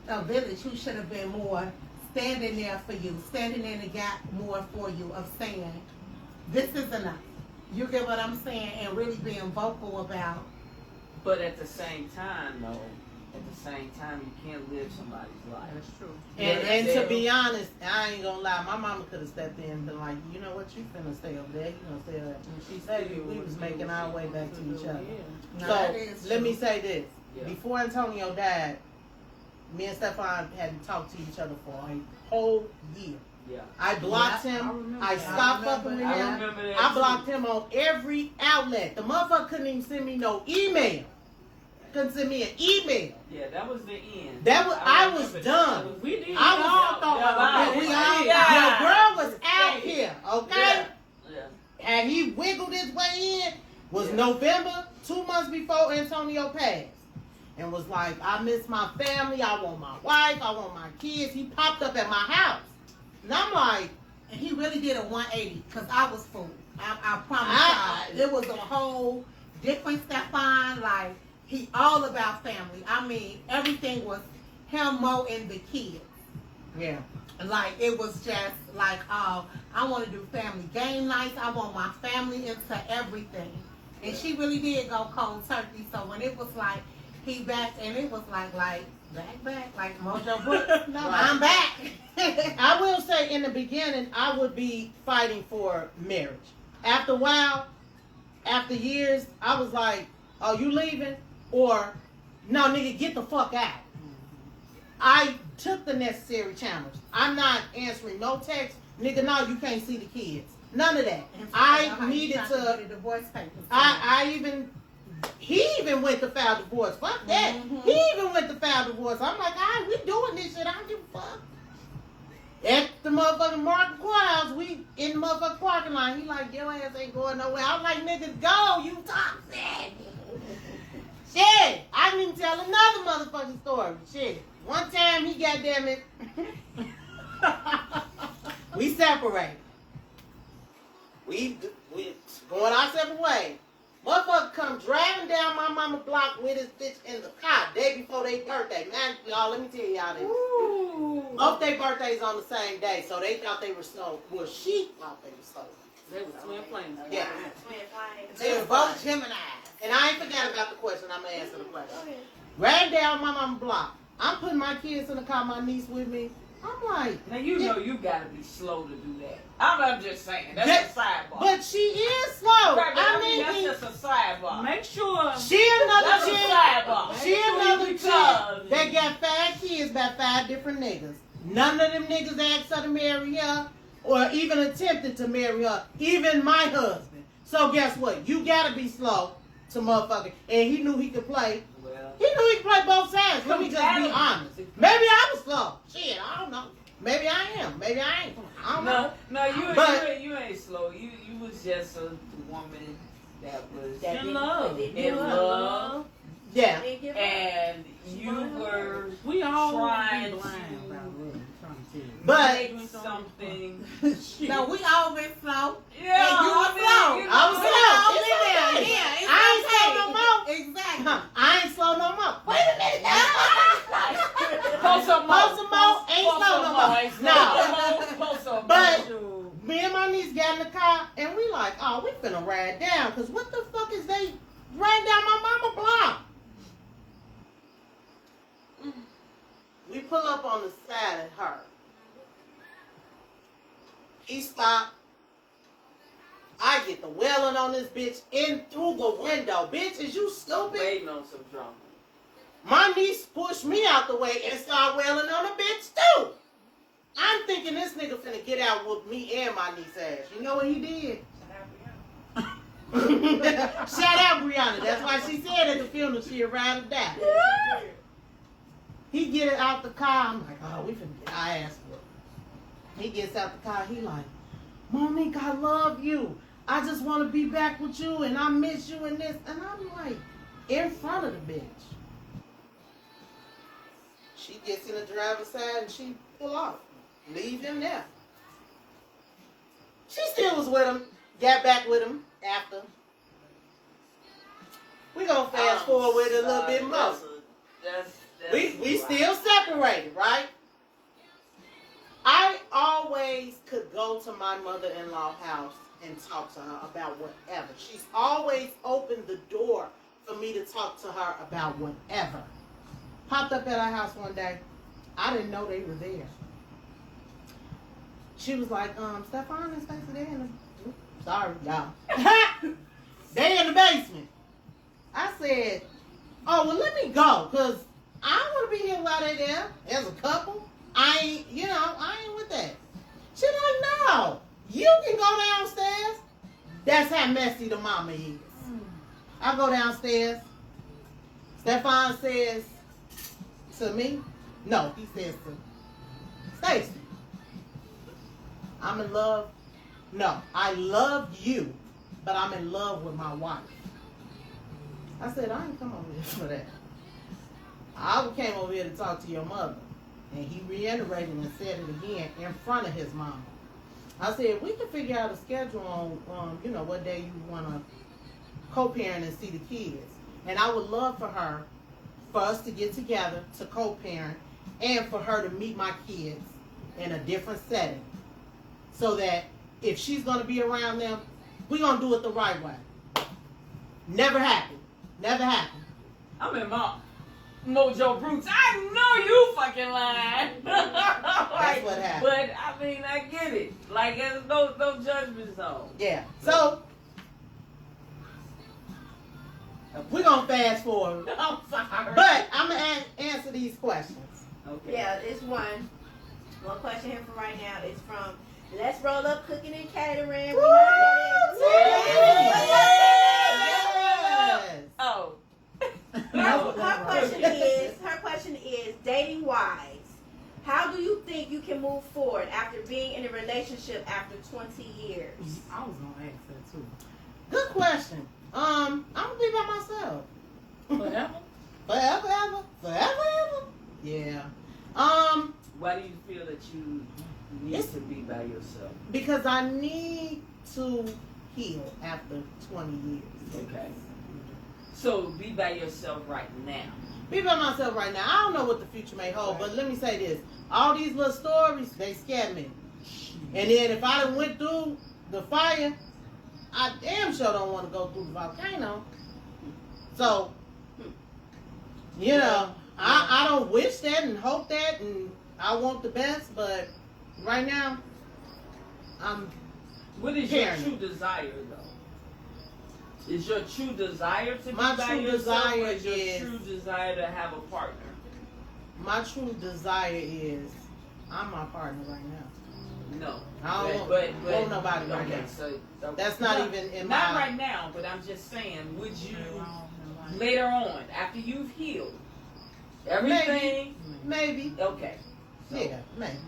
A village who should have been more standing there for you, standing in the gap more for you, of saying, this is enough. You get what I'm saying? And really being vocal about. But at the same time, though, you can't live somebody's life. That's true. And to be honest, I ain't gonna lie, my mama could have stepped in and been like, you know what, you finna stay over there, you gonna stay over there. And she said we was making our way back to each other. So let me say this. Yeah. Before Antonio died, me and Stefan hadn't talked to each other for a whole year. Yeah. I blocked him. I stopped fucking with him. I remember that I too. blocked him on every outlet. The motherfucker couldn't even send me no email. Couldn't send me an email. Yeah, that was the end. I was done. We did. I was all thought we about all, it. the girl was out here, okay? Yeah. And he wiggled his way in. Was November, 2 months before Antonio passed. And was like, I miss my family, I want my wife, I want my kids. He popped up at my house. And I'm like, And he really did a 180, because I was fooled. I promise y'all. It was a whole different Stefan. Like, he all about family. I mean, everything was him, Mo, and the kids. yeah. Like, it was just like, I want to do family game nights. I want my family into everything. And she really did go cold turkey. So when it was like, he back, and it was like back, like Mojo Brooks. No, I'm back. I will say, in the beginning, I would be fighting for marriage. After a while, after years, I was like, oh, you leaving? Or, no, nigga, get the fuck out. I took the necessary challenge. I'm not answering no text. Nigga, no, you can't see the kids. None of that. I needed to. Get a divorce papers. He even went to file divorce. Fuck that. He even went to file divorce. I'm like, all right, we doing this shit. I don't give a fuck. At the motherfucking Martin Courthouse, we in the motherfucking parking lot. He like, your ass ain't going nowhere. I was like, nigga, go. You toxic. Shit. I didn't even tell another motherfucking story. Shit. One time he goddamn it. We separated. We going our separate ways. Motherfucker come driving down my mama block with his bitch in the car day before their birthday. Man, y'all, let me tell y'all this. Ooh. Both their birthdays on the same day, so they thought they were slow. Well, she thought they were slow. They were twin flames. Yeah. Twin flames. They were both Gemini. And I ain't forgot about the question. I'm going to answer the question. Ran down my mama block. I'm putting my kids in the car, my niece with me. I'm like, Now you know you gotta be slow to do that. I'm just saying that's a sidebar. but she is slow. Right, but I mean, that's just a sidebar. Make sure. she another That's a chick. sidebar. She Make sure another you chick because- that got 5 kids by 5 different niggas. None of them niggas asked her to marry her or even attempted to marry her, even my husband. So guess what? You gotta be slow to motherfucker. And he knew he could play. Well, He knew he could play both sides. Let me just be honest. Maybe I was slow. Shit, I don't know. Maybe I am. Maybe I ain't. I don't know. no, you ain't slow. You was just a woman that was In love. in love, Yeah. and you were We all trying be blind. to But make something. No, we all been slow. Yeah, And you were slow. I was slow. It's okay. Yeah, it's I ain't slow no more. Exactly. I ain't slow no more. Wait a minute. Post some Post some more. Ain't slow no more. No. Post some But more. me and my niece got in the car and we like, oh, we finna ride down. Cause what the fuck is they ran down my mama block. We pull up on the side of her. He stopped. I get the wailing on this bitch in through the window. Bitch, is you stupid? Waiting on some drama. My niece pushed me out the way and started wailing on the bitch too. I'm thinking this nigga finna get out with me and my niece ass. You know what he did? Shout out Brianna. That's why she said at the funeral she'd ride or die. He get it out the car. I'm like, oh, we finna get our ass whooped. He gets out the car. He like, Monique, I love you. I just want to be back with you, and I miss you and this. And I'm like, in front of the bitch. She gets in the driver's side and she pull off. Leave him there. She still was with him. Got back with him after. We gonna fast forward with it a little bit more. We still separated, right? I always could go to my mother-in-law house and talk to her about whatever. She's always opened the door for me to talk to her about whatever. Popped up at our house one day. I didn't know they were there. She was like, Stefan and Stacey, they in the... Sorry, y'all. They in the basement. I said, oh, well, let me go, because I don't want to be here while they there. As a couple. I ain't with that. She like, no, you can go downstairs. That's how messy the mama is. I go downstairs. Stefan says to me, no, he says to Stacey, I'm in love. No, I love you, but I'm in love with my wife. I said, I ain't come over here for that. I came over here to talk to your mother. And he reiterated and said it again in front of his mama. I said, we can figure out a schedule on, what day you want to co-parent and see the kids. And I would love for us to get together to co-parent and for her to meet my kids in a different setting. So that if she's going to be around them, we're going to do it the right way. Never happened. Never happened. I'm in my Mojo Brutes. I know you fucking lying. That's what happened. But I mean, I get it. Like, there's no judgment zone. Yeah. So we're gonna fast forward. I'm sorry. But I'm gonna answer these questions. Okay. Yeah, it's one question here for right now. It's from Let's Roll Up Cooking and Catering. We heard that Yes. Oh. Her question is, dating wise, how do you think you can move forward after being in a relationship after 20 years? I was gonna ask that too. Good question. I'm gonna be by myself. Forever? Forever? Yeah. Why do you feel that you need to be by yourself? Because I need to heal after 20 years. Okay. So be by yourself right now. Be by myself right now. I don't know what the future may hold, but let me say this. All these little stories, they scare me. And then if I done went through the fire, I damn sure don't want to go through the volcano. So, I don't wish that and hope that, and I want the best, but right now, What is your true desire, though? Is your true desire to be by yourself, or is your true desire to have a partner? My true desire is, I'm my partner right now. No. I don't want nobody right now. So, That's not even in Not my... right now, but I'm just saying, would you, later on, after you've healed, everything? Maybe. Okay. So Yeah, maybe.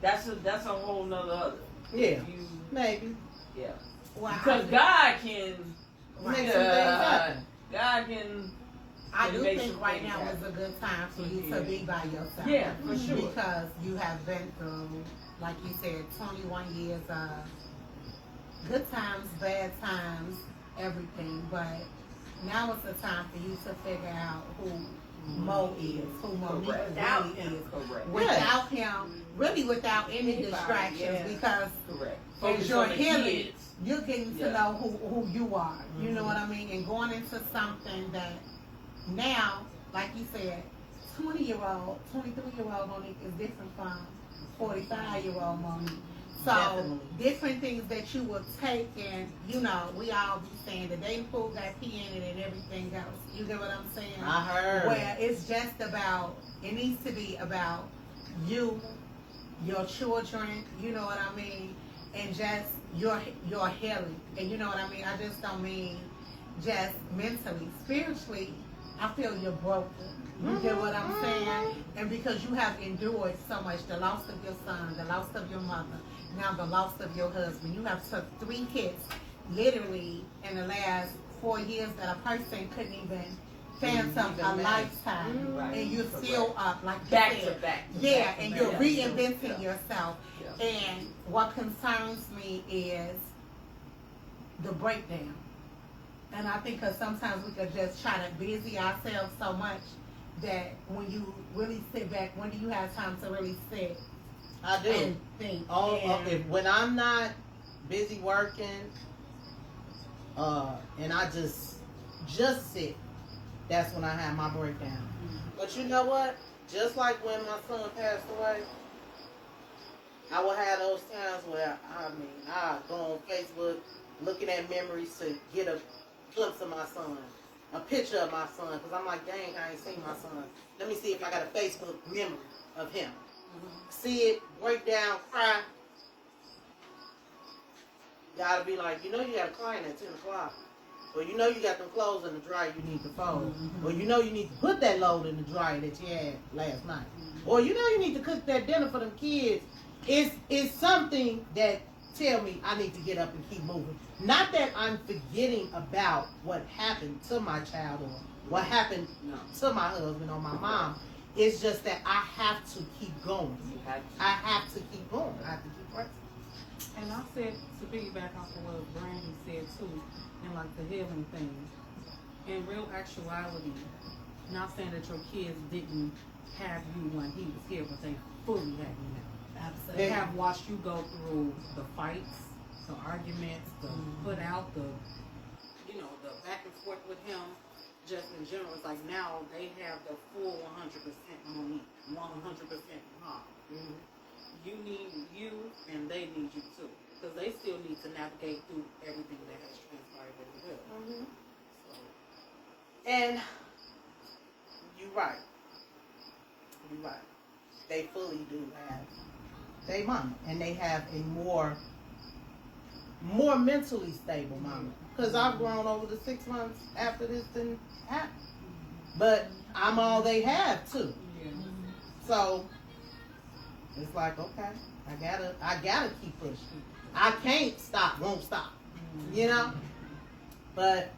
That's a whole nother other. Yeah, maybe. Yeah. Well, Because God can... Make some things happen. God can... I do make think some right things now happen. is a good time for you to be by yourself. Yeah, for sure. Because you have been through, like you said, 21 years of good times, bad times, everything. But now is the time for you to figure out who Mo is, who Monique really is. Correct. Without him, really without any distractions, yeah. because Correct. as Focus you're on the healing, kids. you're getting to know who you are. You know what I mean? And going into something that now, like you said, 20-year-old, 23-year-old Monique is different from 45-year-old Monique. So Definitely. different things that you will take, and you know, we all be saying the dating pool got pee in it and everything else. You get what I'm saying? I heard. Where it's just about, it needs to be about you, your children, you know what I mean, and just your healing. And you know what I mean? I just don't mean just mentally. Spiritually, I feel you're broken. You get what I'm saying? And because you have endured so much, the loss of your son, the loss of your mother, now the loss of your husband. You have took 3 hits literally in the last 4 years that a person couldn't even phantom a lifetime. Right. And you're still up, like you Back said. to back. Yeah, and you're reinventing Yeah. yourself. Yeah. And what concerns me is the breakdown. And I think because sometimes we could just try to busy ourselves so much that when you really sit back, when do you have time to really sit I do. and think? If when I'm not busy working, and I just sit, that's when I have my breakdown. But you know what? Just like when my son passed away, I will have those times where I go on Facebook looking at memories to get a glimpse of my son, a picture of my son, because I'm like, dang, I ain't seen my son. Let me see if I got a Facebook memory of him. See it, break down, cry. Gotta be like, you know you got a client at 10 o'clock. Or you know you got them clothes in the dryer you need to fold. Or you know you need to put that load in the dryer that you had last night. Or you know you need to cook that dinner for them kids. It's something that tell me I need to get up and keep moving. Not that I'm forgetting about what happened to my child or what happened to my husband or my mom. It's just that I have to keep going. I have to keep going. I have to keep working. And I said, to piggyback off of what Brandy said too, and like the healing thing, in real actuality, not saying that your kids didn't have you when he was here, but they fully had you now. Absolutely. They have watched you go through the fights, the arguments, the put out, the back and forth with him. Just in general, it's like now they have the full 100% Monique, 100% mom. You need you, and they need you too, because they still need to navigate through everything that has transpired as well. And you're right. You're right. They fully do have their mama, and they have a more mentally stable mama. Because I've grown over the 6 months after this didn't happen. But I'm all they have too. So it's like, okay, I gotta keep pushing. I can't stop, won't stop. You know? But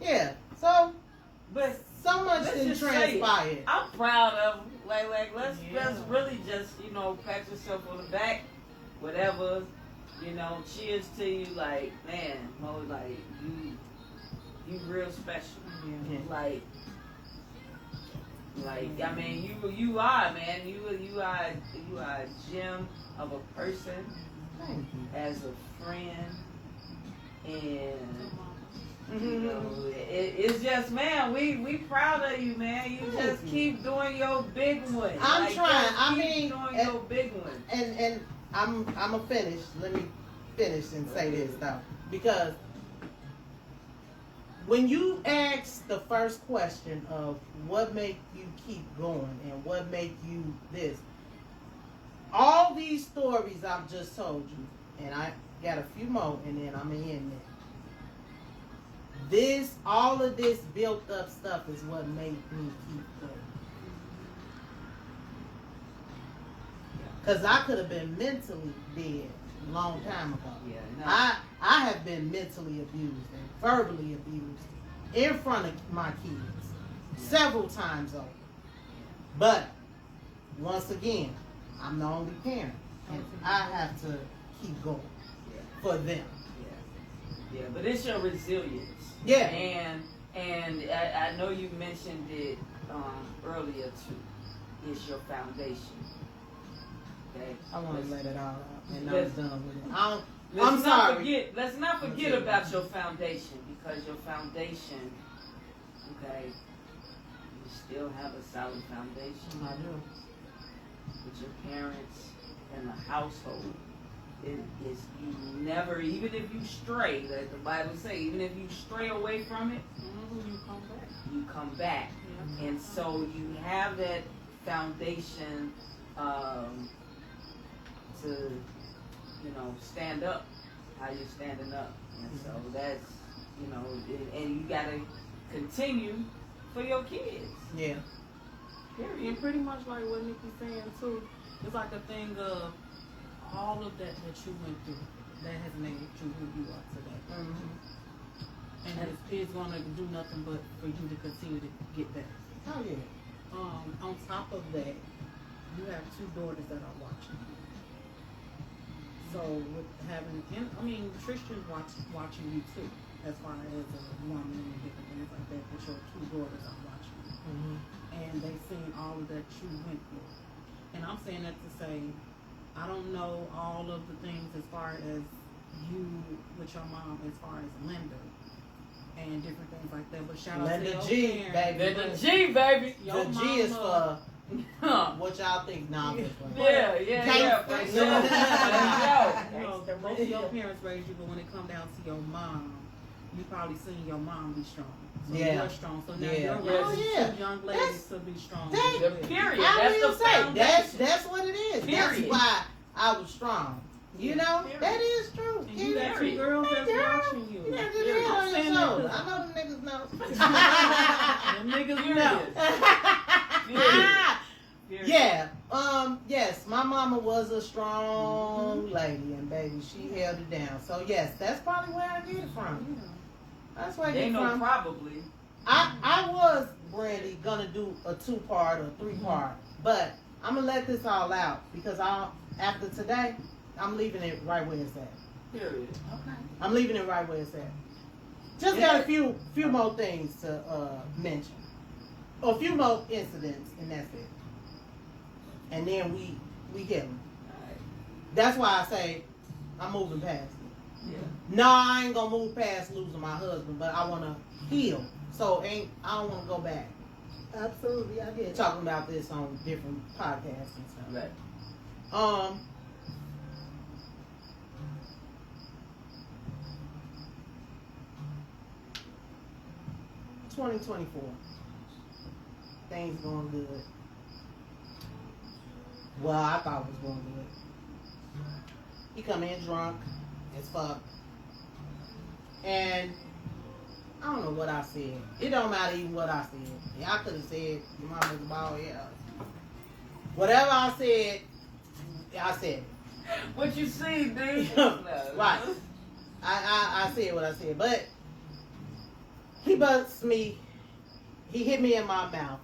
yeah, so so much didn't transpire. I'm proud of him. Like let's really just, pat yourself on the back, whatever. Cheers to you. Like, man, Mo, like you real special. Like I mean, you are, man. You are a gem of a person, as a friend, and it's just, man, we proud of you, man. You just keep doing your big one. I'm trying. Keep doing your big one. And I'm finish. Let me finish and say this though, because when you ask the first question of what make you keep going and what make you this, all these stories I've just told you, and I got a few more, and then I'm gonna end it. All of this built up stuff is what made me keep going. Cause I could have been mentally dead a long time ago. I have been mentally abused and verbally abused in front of my kids several times over. But once again, I'm the only parent, and I have to keep going for them. Yeah, but it's your resilience. Yeah. And I know you mentioned it earlier too. It's your foundation. Okay. I want to let it all out, and I'm done with it. Let's not forget about your foundation, because your foundation, okay, you still have a solid foundation. I do. With your parents and the household. It is, you never, even if you stray, like the Bible say, even if you stray away from it, You come back. you come back. Yeah. And so you have that foundation to, you know, stand up how you're standing up. And so that's, you know, and you gotta continue for your kids. Yeah. Period. And pretty much like what Nikki's saying too, it's like a thing of all of that you went through that has made you who you are today. Mm-hmm. And it's gonna do nothing but for you to continue to get better. Oh yeah. On top of that, you have 2 daughters that are watching you. So with having, and I mean, Tristan's watching you too, as far as a woman and different things like that. But your 2 daughters are watching you, and they've seen all of that you went through. And I'm saying that to say, I don't know all of the things as far as you with your mom, as far as Linda and different things like that. But shout out to Linda your G, parents. baby. Linda G, baby. Your The G is mama- for what y'all think. Nah, I'm just playing. Yeah. For sure. You know, both of your parents raised you, but when it come down to your mom, you probably seen your mom be strong. So Yeah. you're strong. So now Yeah. you're Oh, raising yeah. 2 young ladies to be strong. Thank as well. Period. I That's will the say foundation. that's what it is. That's Period. why I was strong. You know, Period. that is true. And you got 2 girls that's watching you. You got to Period. be on I'm your saying that shoulder. 'cause I know the niggas know. the niggas know. Period. Yeah. Yes, my mama was a strong lady, and baby, she held it down. So yes, that's probably where I get it from. That's where I get They it know from. probably. I was, Brandy, gonna do a 2-part or 3-part, but I'm gonna let this all out because after today, I'm leaving it right where it's at. Period. I'm leaving it right where it's at. Just got a few more things to mention, a few more incidents, and that's it. And then we get them. That's why I say I'm moving past it. Yeah. No, I ain't gonna move past losing my husband, but I wanna heal. So I don't wanna go back. Absolutely, I did. Talking about this on different podcasts and stuff. Right. 2024. Things going good. Well, I thought it was going good. He come in drunk as fuck. And I don't know what I said. It don't matter even what I said. Yeah, I could have said your mama's a ball, yeah. Whatever I said, I said it. What you see, dude? Right. I said what I said. But he busts me. He hit me in my mouth.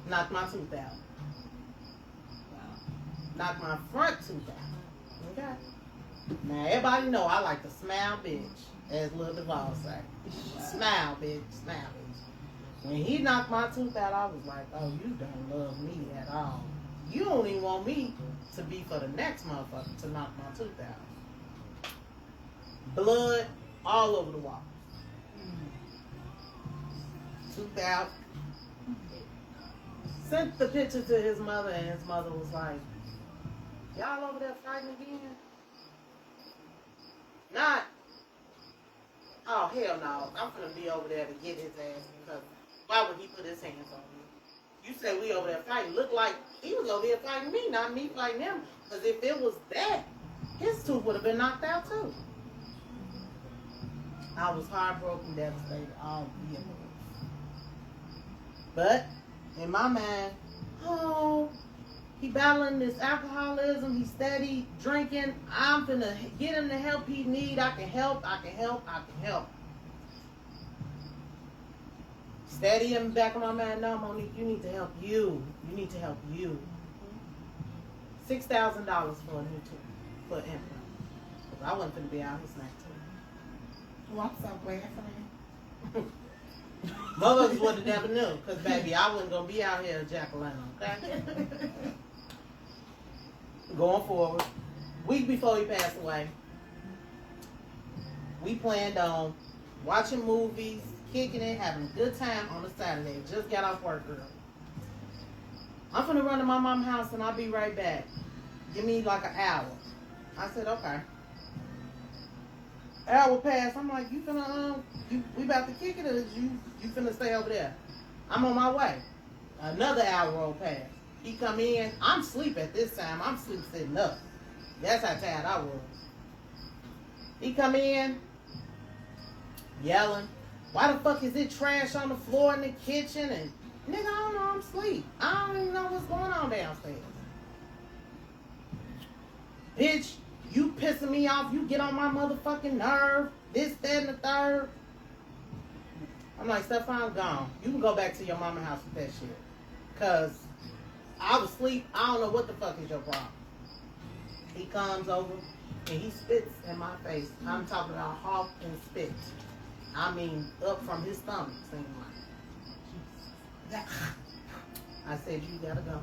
Knocked my tooth out. Knocked my front tooth out. Okay. Now everybody know I like to smile, bitch, as Lil Duval say. Smile, bitch. Smile, bitch. When he knocked my tooth out, I was like, oh, you don't love me at all. You don't even want me to be for the next motherfucker to knock my tooth out. Blood all over the wall. Tooth out. Sent the picture to his mother, and his mother was like, y'all over there fighting again? Not. Oh, hell no. I'm gonna be over there to get his ass because why would he put his hands on me? You said we over there fighting. Looked like he was over here fighting me, not me fighting him. Because if it was that, his tooth would have been knocked out too. I was heartbroken, devastated, all the above. But in my mind, oh, he battling this alcoholism. He steady drinking. I'm finna get him the help he need. I can help. Steady in the back of my mind. No, Monique, you need to help you. You need to help you. $6,000 for a new tooth, for an implant. Because I wasn't finna be out here snack too. Well, I'm so glad for him. Mothers would have never knew. Because, baby, I wasn't going to be out here at Jack-o'-lantern, okay? Going forward. week before he passed away, we planned on watching movies, kicking it, having a good time on a Saturday. Just got off work early. I'm finna run to my mom's house and I'll be right back. Give me like an hour. I said, okay. Hour passed. I'm like, you finna, we about to kick it, or you finna stay over there? I'm on my way. Another hour rolled past. He come in. I'm asleep at this time. I'm sleep sitting up. That's how tired I was. He come in, yelling, why the fuck is it trash on the floor in the kitchen? And nigga, I don't know, I'm asleep. I don't even know what's going on downstairs. Bitch, you pissing me off. You get on my motherfucking nerve. This, that, and the third. I'm like, Stefan, gone. You can go back to your mama house with that shit. Cause I was asleep. I don't know what the fuck is your problem. He comes over and he spits in my face. I'm talking about hawk and spit. I mean, up from his stomach, seemed like. I said, you gotta go.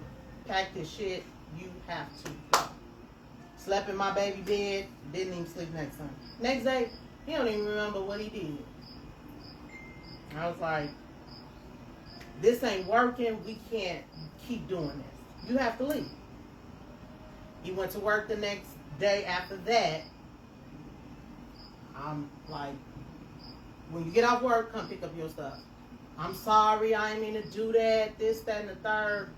Pack this shit. You have to go. Slept in my baby bed. Didn't even sleep next time. Next day, he don't even remember what he did. I was like, this ain't working. We can't keep doing this. You have to leave. He went to work the next day after that. I'm like, when you get off work, come pick up your stuff. I'm sorry, I didn't mean to do that, this, that, and the third.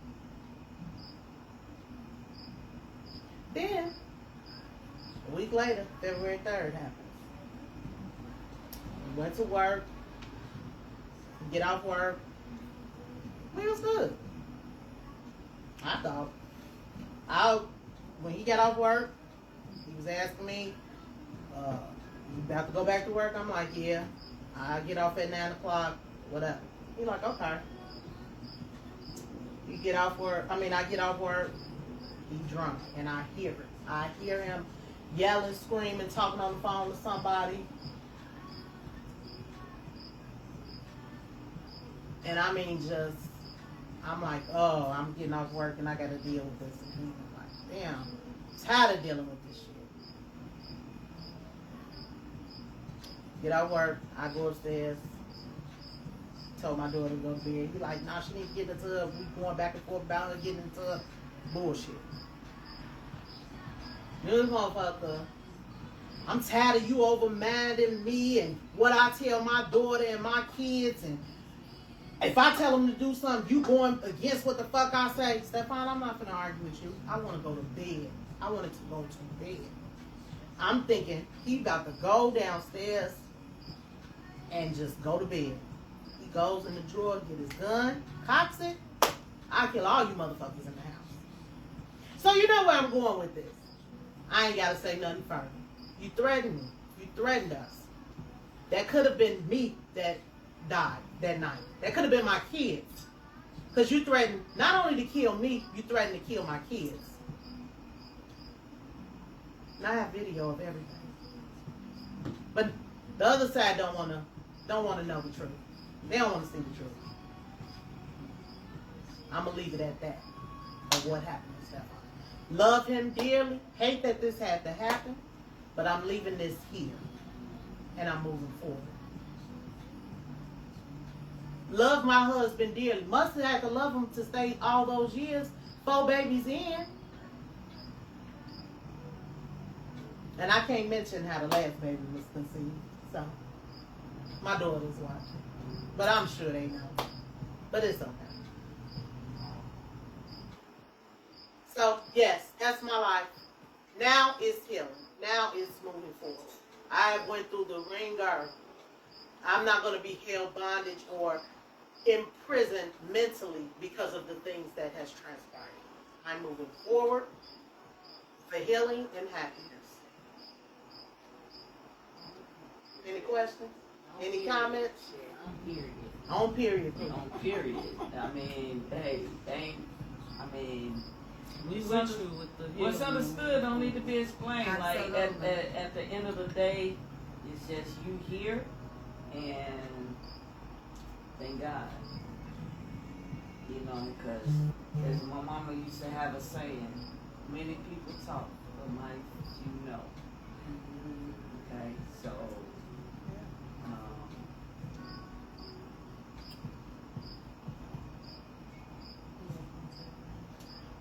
Then, a week later, February 3rd happens. We went to work, get off work. We was good. I thought. When he got off work, he was asking me, you about to go back to work? I'm like, yeah. I get off at 9 o'clock, whatever. He's like, okay. I get off work, he's drunk, and I hear it. I hear him yelling, screaming, talking on the phone to somebody. And I mean, I'm like, oh, I'm getting off work and I got to deal with this. And he's like, damn, I'm tired of dealing with this shit. Get off work, I go upstairs, told my daughter to go to bed. He like, nah, she needs to get in the tub. We going back and forth about her getting in the tub. Bullshit. This motherfucker, I'm tired of you overmanding me and what I tell my daughter and my kids, and if I tell them to do something, you going against what the fuck I say. Stefan, I'm not gonna argue with you. I want to go to bed. I wanted to go to bed. I'm thinking he about to go downstairs and just go to bed. He goes in the drawer, get his gun, cocks it. I kill all you motherfuckers in the house. So you know where I'm going with this. I ain't gotta say nothing further. You threatened me. You threatened us. That could have been me that died that night. That could have been my kids. Because you threatened not only to kill me, you threatened to kill my kids. And I have video of everything. But the other side don't wanna know the truth. They don't want to see the truth. I'm gonna leave it at that. Of what happened to Stefan. Love him dearly. Hate that this had to happen. But I'm leaving this here. And I'm moving forward. Love my husband dearly. Must have had to love him to stay all those years. 4 babies in. And I can't mention how the last baby was conceived. So, my daughter's watching. But I'm sure they know. But it's okay. So, yes, that's my life. Now it's healing. Now it's moving forward. I went through the ringer. I'm not going to be held bondage or imprisoned mentally because of the things that has transpired. I'm moving forward for healing and happiness. Any questions? Any comments? Period. On period. On period. I mean, hey, We with you with the what's healing. understood don't need to be explained. Like Absolutely. at the end of the day, it's just you here, and thank God. You know, because as my mama used to have a saying, many people talk, of life, you know. Okay, so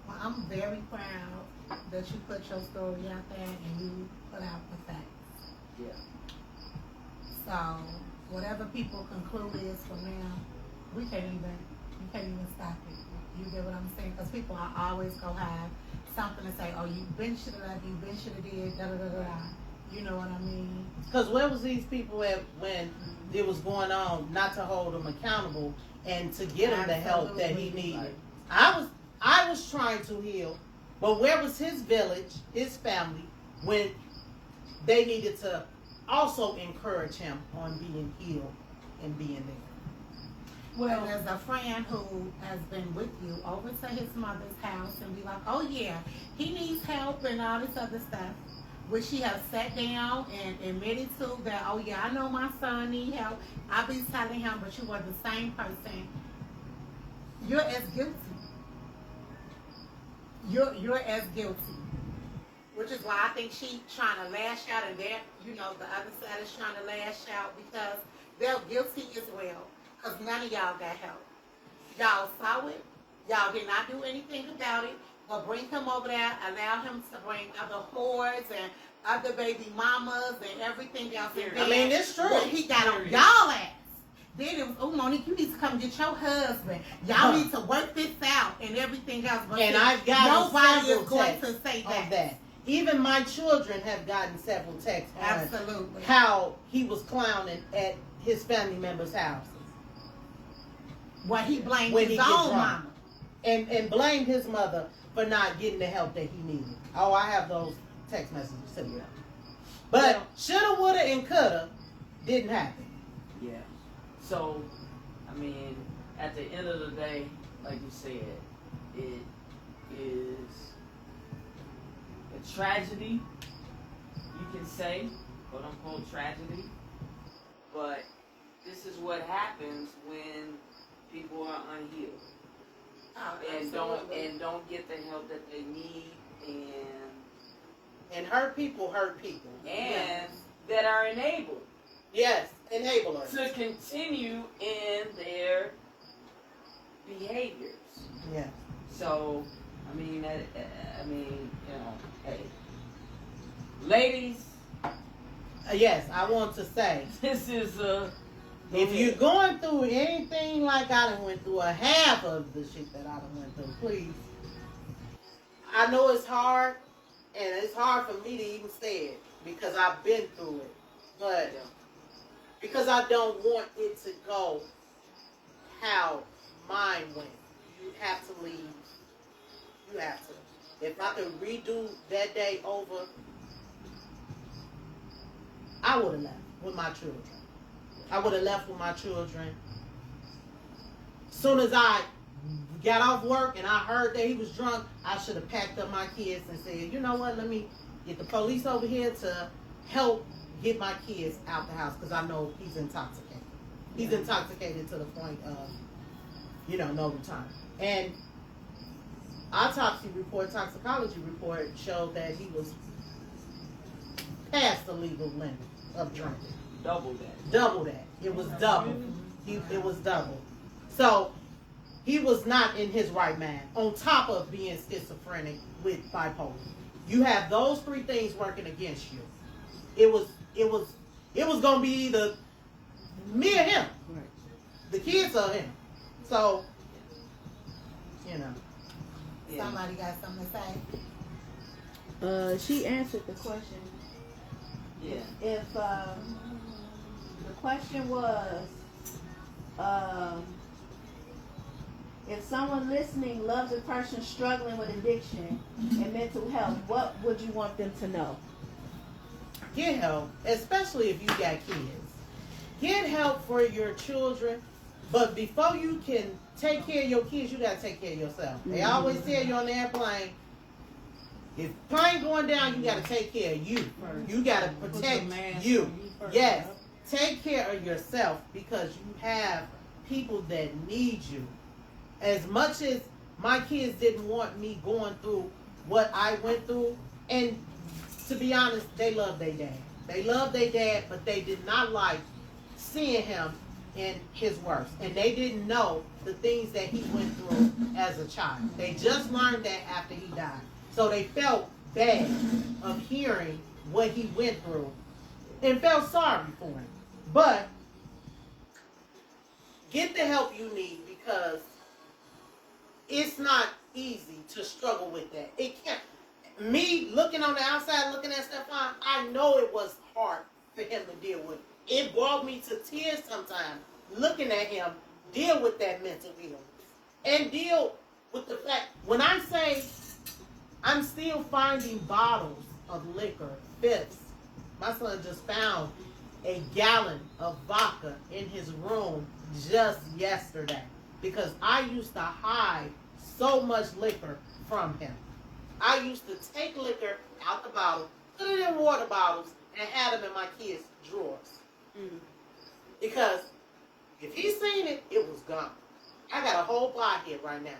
Well, I'm very proud that you put your story out there and you put out the facts. yeah. So whatever people conclude is from now, you can't even stop it. You get what I'm saying? Because people are always gonna have something to say. Oh, you been should have left. You been should have did. Da da da da da. You know what I mean? Because where was these people at when it was going on? Not to hold him accountable and to get him the help that he needed. I was trying to heal, but where was his village, his family, when they needed to also encourage him on being healed and being there? Well, there's a friend who has been with you over to his mother's house and be like, oh yeah, he needs help and all this other stuff. Would she have sat down and admitted to that, oh yeah, I know my son need help. I be telling him, but you were the same person. You're as guilty. You're as guilty. Which is why I think she trying to lash out and that, you know, the other side is trying to lash out because they're guilty as well. Because none of y'all got help. Y'all saw it. Y'all did not do anything about it. But bring him over there, allow him to bring other whores and other baby mamas and everything else. And I mean, it's true. Then he got on y'all ass. Then it was, oh, Monique, you need to come get your husband. Y'all need to work this out and everything else. But And see, I've gotten nobody is several going texts to say of that. Even my children have gotten several texts on Absolutely. how he was clowning at his family members' houses. Well, he blamed When his he gets own drunk. mama. And blamed his mother for not getting the help that he needed. Oh, I have those text messages too. Yeah. But Well- shoulda, woulda, and coulda didn't happen. Yeah. So, I mean, at the end of the day, like you said, it is a tragedy, you can say, quote unquote tragedy. But this is what happens when people are unhealed Oh, and absolutely. don't get the help that they need And hurt people hurt people. and that are enabled Yes, enablers. to continue in their behaviors. Yeah. So, I mean, you know, hey, ladies, Yes, I want to say, this is if you're going through anything like I done went through, a half of the shit that I done went through, please. I know it's hard, and it's hard for me to even say it because I've been through it. But because I don't want it to go how mine went. You have to leave. You have to. If I could redo that day over, I would have left with my children. I would have left with my children. Soon as I got off work and I heard that he was drunk, I should have packed up my kids and said, you know what, let me get the police over here to help get my kids out the house because I know he's intoxicated. He's intoxicated to the point of, no return. And autopsy report, toxicology report showed that he was past the legal limit of drinking. double that. Double that. It was double. It was double. So he was not in his right mind. On top of being schizophrenic with bipolar, you have those three things working against you. It was gonna be either me or him. The kids or him. So, Yeah. Somebody got something to say? She answered the question. Yeah. If the question was, if someone listening loves a person struggling with addiction and mental health, what would you want them to know? get help, especially if you got kids. Get help for your children, but before you can take care of your kids, you gotta take care of yourself. They always tell you on the airplane, if plane going down, you gotta take care of you. You gotta protect you. Yes, take care of yourself because you have people that need you. As much as my kids didn't want me going through what I went through, and to be honest, they love their dad. They love their dad, but they did not like seeing him in his worst. And they didn't know the things that he went through as a child. They just learned that after he died. So they felt bad of hearing what he went through and felt sorry for him. But get the help you need, because it's not easy to struggle with that. It can't. Me looking on the outside, looking at Stefan, I know it was hard for him to deal with. It brought me to tears sometimes, looking at him deal with that mental illness. And deal with the fact, when I say I'm still finding bottles of liquor, fifths. My son just found a gallon of vodka in his room just yesterday, because I used to hide so much liquor from him. I used to take liquor out the bottle, put it in water bottles, and have them in my kids' drawers. Because if he seen it, it was gone. I got a whole bar here right now.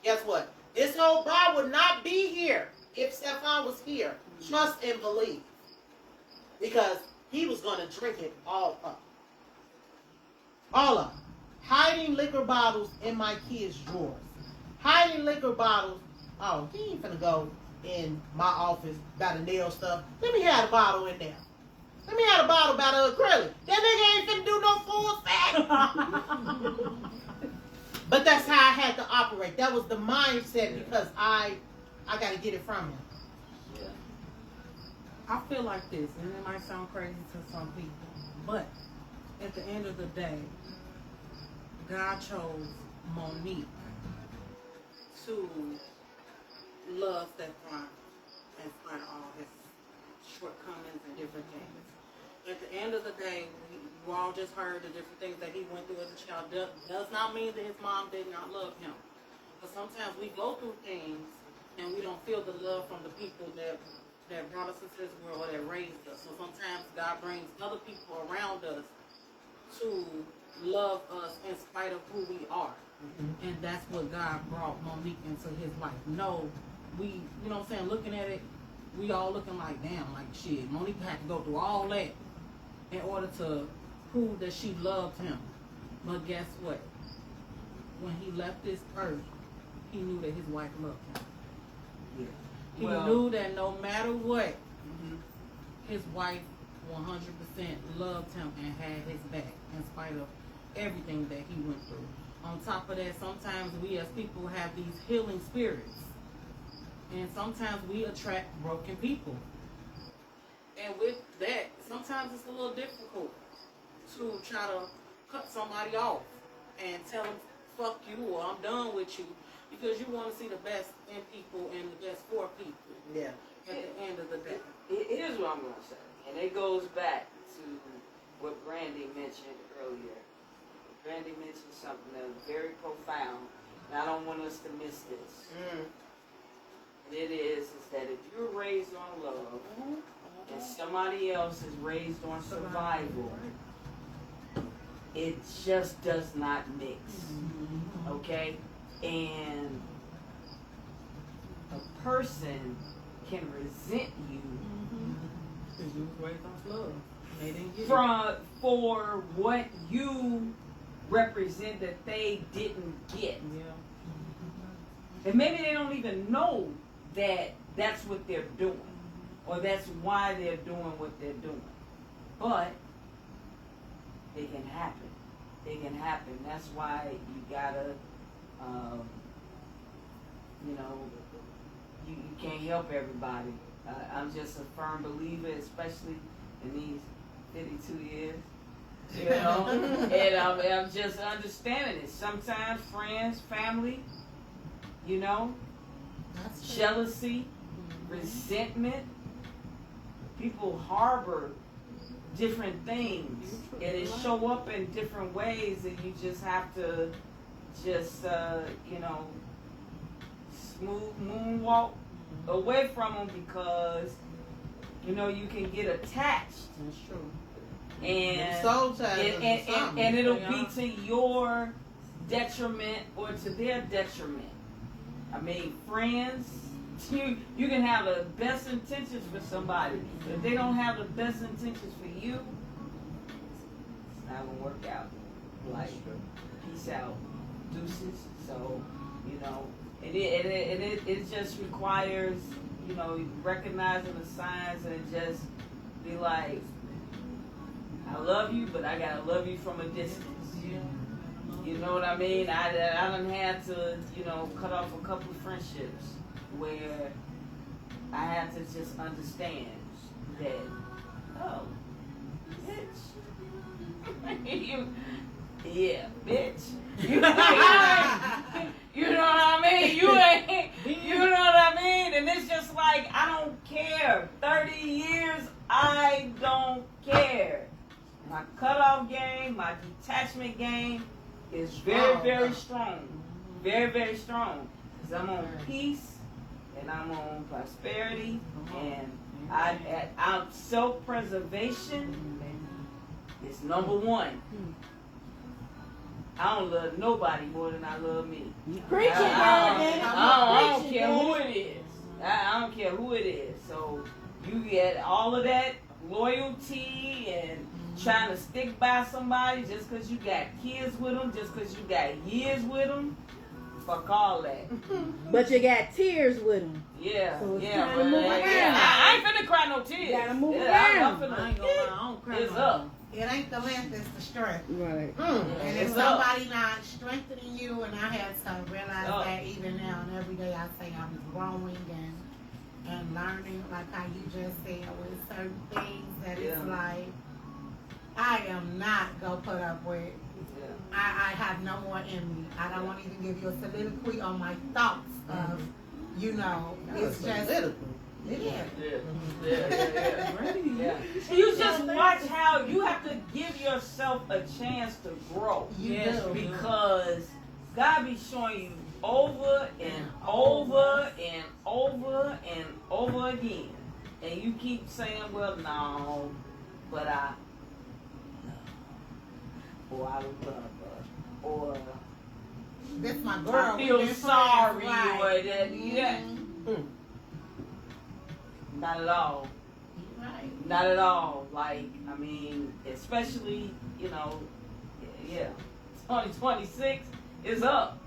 Guess what? This whole bar would not be here if Stefan was here. Trust and believe. Because he was going to drink it all up. All up. Hiding liquor bottles in my kids' drawers. Hiding liquor bottles. Oh, he ain't finna go in my office about the nail stuff. Let me have a bottle in there. Let me have a bottle about the acrylic. That nigga ain't finna do no full effect. But that's how I had to operate. That was the mindset, because I got to get it from him. Yeah. I feel like this, and it might sound crazy to some people, but at the end of the day, God chose Monique to love Stefan in spite of all his shortcomings and different things. At the end of the day, you all just heard the different things that he went through as a child. Does not mean that his mom did not love him. But sometimes we go through things and we don't feel the love from the people that brought us into this world or that raised us. So sometimes God brings other people around us to love us in spite of who we are. Mm-hmm. And that's what God brought Monique into his life. No, you know what I'm saying, looking at it, we all looking like, damn, like shit, Monique had to go through all that in order to prove that she loved him. But guess what? When he left this earth, he knew that his wife loved him. Yeah. He knew that no matter what, his wife 100% loved him and had his back in spite of everything that he went through. On top of that, sometimes we as people have these healing spirits. And sometimes we attract broken people. And with that, sometimes it's a little difficult to try to cut somebody off and tell them, fuck you, or I'm done with you, because you want to see the best in people and the best for people. Yeah. At the end of the day. Here's what I'm going to say. And it goes back to what Brandy mentioned earlier. Brandy mentioned something that was very profound, and I don't want us to miss this. And it is that if you're raised on love, and somebody else is raised on survival, it just does not mix. Okay? And a person can resent you for what you represent that they didn't get. And maybe they don't even know that that's what they're doing, or that's why they're doing what they're doing. But it can happen. It can happen. That's why you gotta, you can't help everybody. I'm just a firm believer, especially in these 52 years. You know, and I'm just understanding it. Sometimes friends, family, jealousy, resentment. People harbor different things, and it show up in different ways, and you just have to smooth moonwalk away from them, because you can get attached. That's true. And it'll be to your detriment or to their detriment. I mean, friends you can have the best intentions for somebody, but if they don't have the best intentions for you, it's not gonna work out. Like, peace out, deuces. So, it just requires, recognizing the signs and just be like, I love you, but I gotta love you from a distance. You know what I mean? I done had to, cut off a couple of friendships where I had to just understand that, oh, bitch. Yeah, bitch. You know what I mean? You know what I mean? And it's just like, I don't care. 30 years, I don't care. My cutoff game, my detachment game is very, very strong. Very, very strong. Because I'm on peace and I'm on prosperity and I'm self-preservation is number one. I don't love nobody more than I love me. Preach it, I don't care who it is. I don't care who it is. So you get all of that loyalty and trying to stick by somebody just because you got kids with them, just because you got years with them. Fuck all that. But you got tears with them. Yeah, So it's yeah. time to move around. I ain't finna cry no tears. You gotta move Yeah, around. I'm I ain't gonna lie, I don't cry. It's no up. more. It ain't the length, it's the strength. Right. And if It's up. somebody not strengthening you, and I had to realize Up. that even now, and every day I say I'm growing and learning, like how you just said, with certain things that it's Yeah. like, I am not gonna put up with. Yeah. I have no more in me. I don't want to even give you a soliloquy on my thoughts of, it's just, yeah. Yeah. You just watch how you have to give yourself a chance to grow. Yes, do. Because God be showing you over and over and over and over again. And you keep saying, well, no, but I or I love her, or This my girl. I we feel been sorry, friends, or right? that, yeah. Not at all. Right. Not at all. Like, I mean, especially, 2026 is up.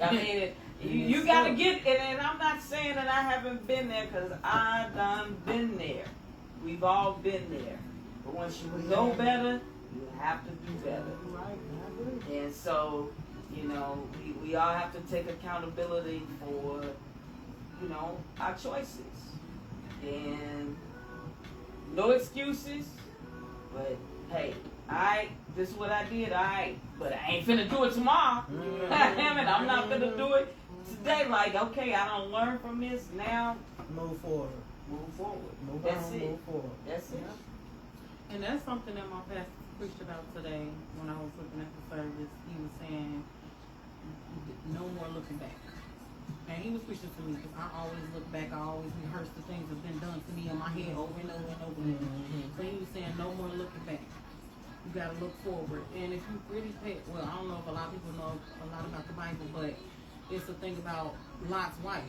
I mean, you got to get it. And I'm not saying that I haven't been there, because I done been there. We've all been there. But once you know better, you have to do better. And so, we all have to take accountability for, our choices. And no excuses, but hey, this is what I did, but I ain't finna do it tomorrow. Damn it, I'm not finna do it today. Like, okay, I don't learn from this, now Move forward. move forward. Move That's on, it. move forward. That's it. And that's something that my pastor preached about today when I was looking at the service. He was saying, no more looking back. And he was preaching to me because I always look back, I always rehearse the things that have been done to me in my head over and over and over again. So he was saying, no more looking back. You gotta look forward. And if you really pay, well, I don't know if a lot of people know a lot about the Bible, but it's the thing about Lot's wife.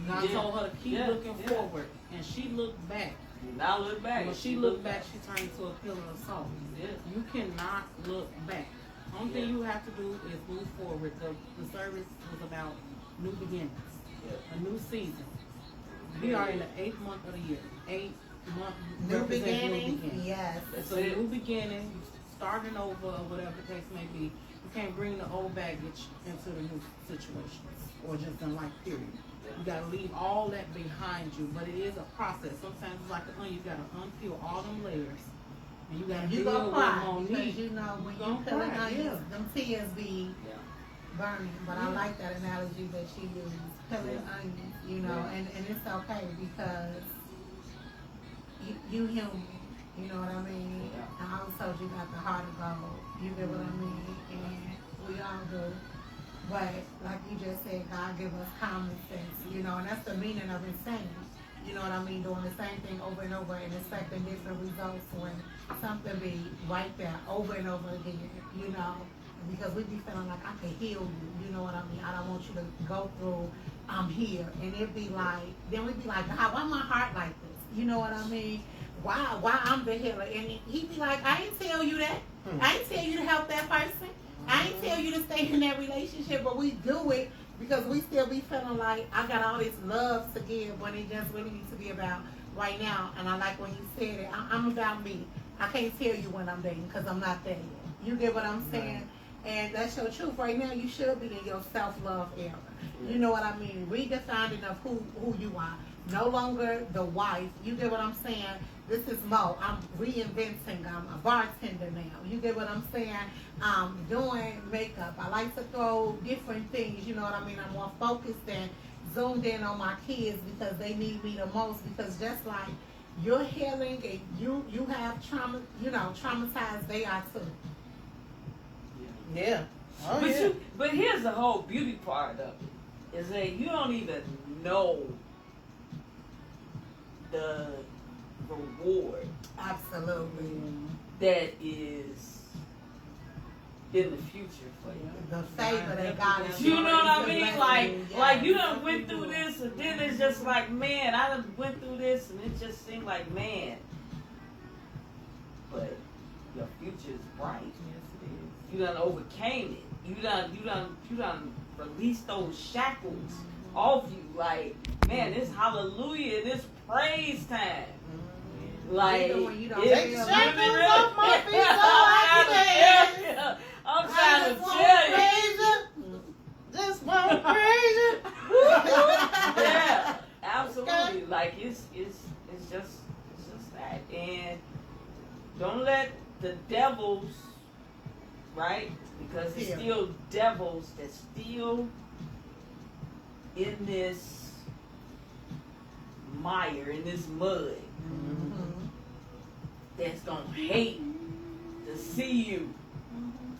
God told her to keep looking forward, and she looked back. Do not look back. When she looked back, she turned into a pillar of salt. Yeah. You cannot look back. Only thing you have to do is move forward. The service was about new beginnings, a new season. We are in the 8th month of the year. 8 month New represents beginning, New beginning. yes. It's a new beginning, starting over, or whatever the case may be. You can't bring the old baggage into the new situations, or just in life, period. You gotta leave all that behind you, but it is a process. Sometimes it's like an onion, you gotta unpeel all them layers, and you gotta You deal gonna with cry Monique. because when you peeling onions, them tears be Yeah. burning. But I like that analogy that she used, peeling onions, and it's okay because you human, you know what I mean? Yeah. I always told you got the heart of gold, you get what I mean? And we all do. But like you just said, God give us common sense, and that's the meaning of insane. You know what I mean? Doing the same thing over and over and expecting different results when something be right there over and over again, because we be feeling like I can heal you. You know what I mean? I don't want you to go through. I'm here, and it'd be like, then we'd be like, God, why my heart like this? You know what I mean? Why I'm the healer? And he'd be like, I ain't tell you that. I ain't tell you to help that person. I ain't tell you to stay in that relationship, but we do it because we still be feeling like I got all this love to give when it just really needs to be about right now. And I like when you said it, I'm about me. I can't tell you when I'm dating because I'm not there yet. You get what I'm saying? And that's your truth. Right now, you should be in your self-love era. You know what I mean? Redefining of who you are. No longer the wife. You get what I'm saying? This is Mo. I'm reinventing. I'm a bartender now. You get what I'm saying? Doing makeup. I like to throw different things. You know what I mean? I'm more focused and zoomed in on my kids because they need me the most. Because just like you're healing and you have trauma, traumatized, they are too. Yeah. Oh, yeah. But here's the whole beauty part of it. Is that you don't even know the reward Absolutely. that is in the future for you. The favor that God is You know what I doing is mean? a Like blessing. you done went through this, and then it's just like, man, I done went through this, and it just seemed like, man. But your future is bright. You done overcame it. You done released those shackles off you. Like, man, this hallelujah, this praise time. Like, Even when you don't Take feel the shackles like it. off my feet so I can I'm trying to tell you. Just want to praise you. Yeah, absolutely. Like it's just that. And don't let the devils, right? Because it's still devils that's still in this mire, in this mud, that's gonna hate to see you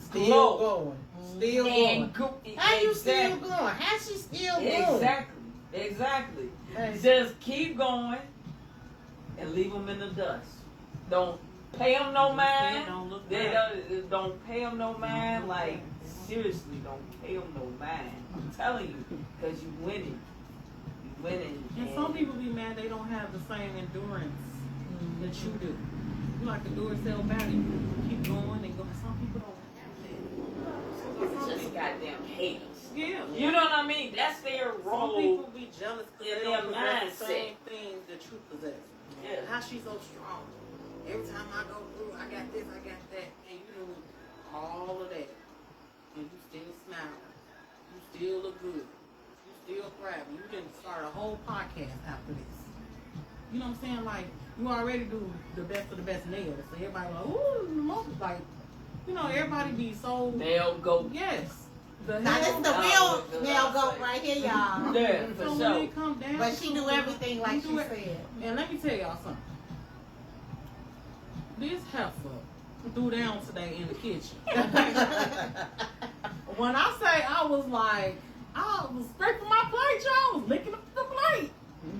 Still glow. going. Still And going. go, How you still exactly. going? How she still going? Exactly. Hey. Just keep going and leave them in the dust. Don't pay them no mind. Don't look They back. don't pay them no mind. Like, seriously, don't pay them no mind. I'm telling you, because you winning. You winning. And some people be mad they don't have the same endurance that you do. You like a Duracell battery. Keep going and going. Some people don't have that. Just goddamn haters. Yeah. You know what I mean? That's their Some role. people be jealous because in they their don't possess the mindset. same things that you possess. Yeah. How she's so strong. Every time I go through, I got this, I got that, and you do all of that, and you still smile. You still look good. You still thriving. You didn't start a whole podcast after this. You know what I'm saying? Like, you already do the best of the best nails. So everybody like, ooh, like, you know, everybody be so, They'll go. yes. The Now this hell? is the real nail goat right here, y'all. Yeah, for So when sure. it come down But she to do it, everything like you she do it. said. And let me tell y'all something. This heifer threw down today in the kitchen. When I say I was like, I was scraping my plate, y'all. I was licking up the plate.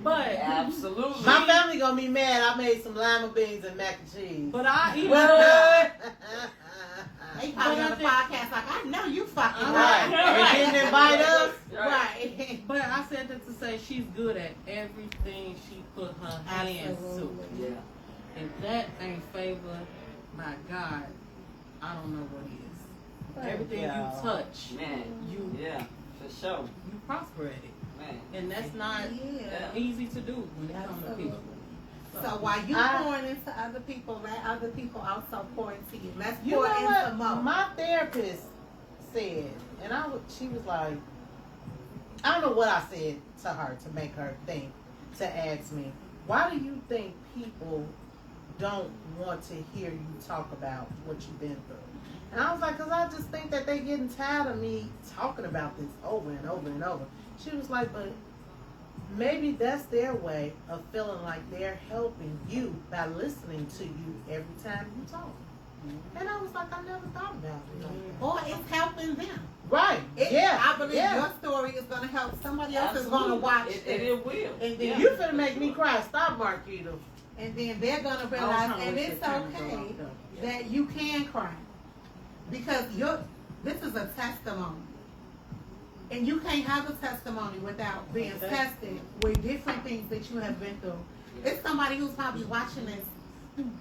But Absolutely. My family gonna be mad. I made some lima beans and mac and cheese. but I even What? They probably on the podcast like, I know you fucking Right. right. And didn't invite us. Right. but I said that to say she's good at everything she put her hands Absolutely. to. Yeah. If that ain't favor by God, I don't know what is. Everything you y'all. touch, Man. you Yeah, for sure. you prosper at it. Man. And that's not Yeah. easy to do when it comes to people. So while you I- pouring into other people, let other people also pour into you. Let's You pour know into what? Mo. My therapist said, and she was like, I don't know what I said to her to make her think, to ask me, why do you think people don't want to hear you talk about what you've been through? And I was like, because I just think that they getting tired of me talking about this over and over and over. She was like, but maybe that's their way of feeling like they're helping you by listening to you every time you talk. And I was like, I never thought about it. like that. Or it's helping them. Right. I believe yeah. your story is going to help somebody else is going to Absolutely. watch it. this. It will. And then You finna make me cry. Stop, Marquita. And then they're going to I was realize, trying to and wish it's the camera go okay off, though. that you can cry. Because This is a testimony. And you can't have a testimony without being tested with different things that you have been through. It's somebody who's probably watching this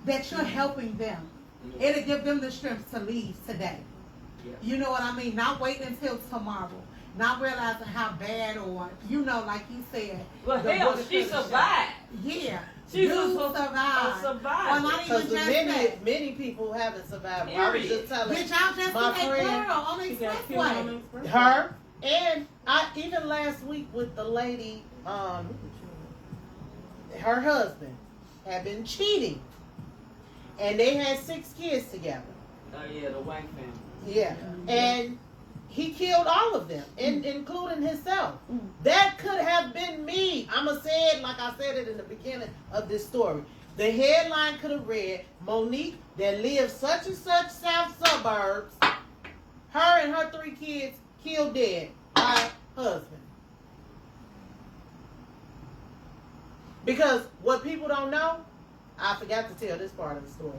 that you're helping them. It'll give them the strength to leave today. You know what I mean? Not wait until tomorrow. Not realizing how bad or, you know, like you said. Well, hell, she survived. Yeah. She survived. survived. Well, not even Because just many, that. many people haven't survived. I was just telling Bitch, y'all just my see that friend, girl on the She got killed on the expressway. expressway. her, and I even last week with the lady, her husband had been cheating, and they had 6 kids together. Oh yeah, the white family. Yeah, and he killed all of them, including himself. That could have been me. I'ma say it like I said it in the beginning of this story. The headline could have read, Monique that lives such and such south suburbs, her and her 3 kids killed dead by husband. Because what people don't know, I forgot to tell this part of the story.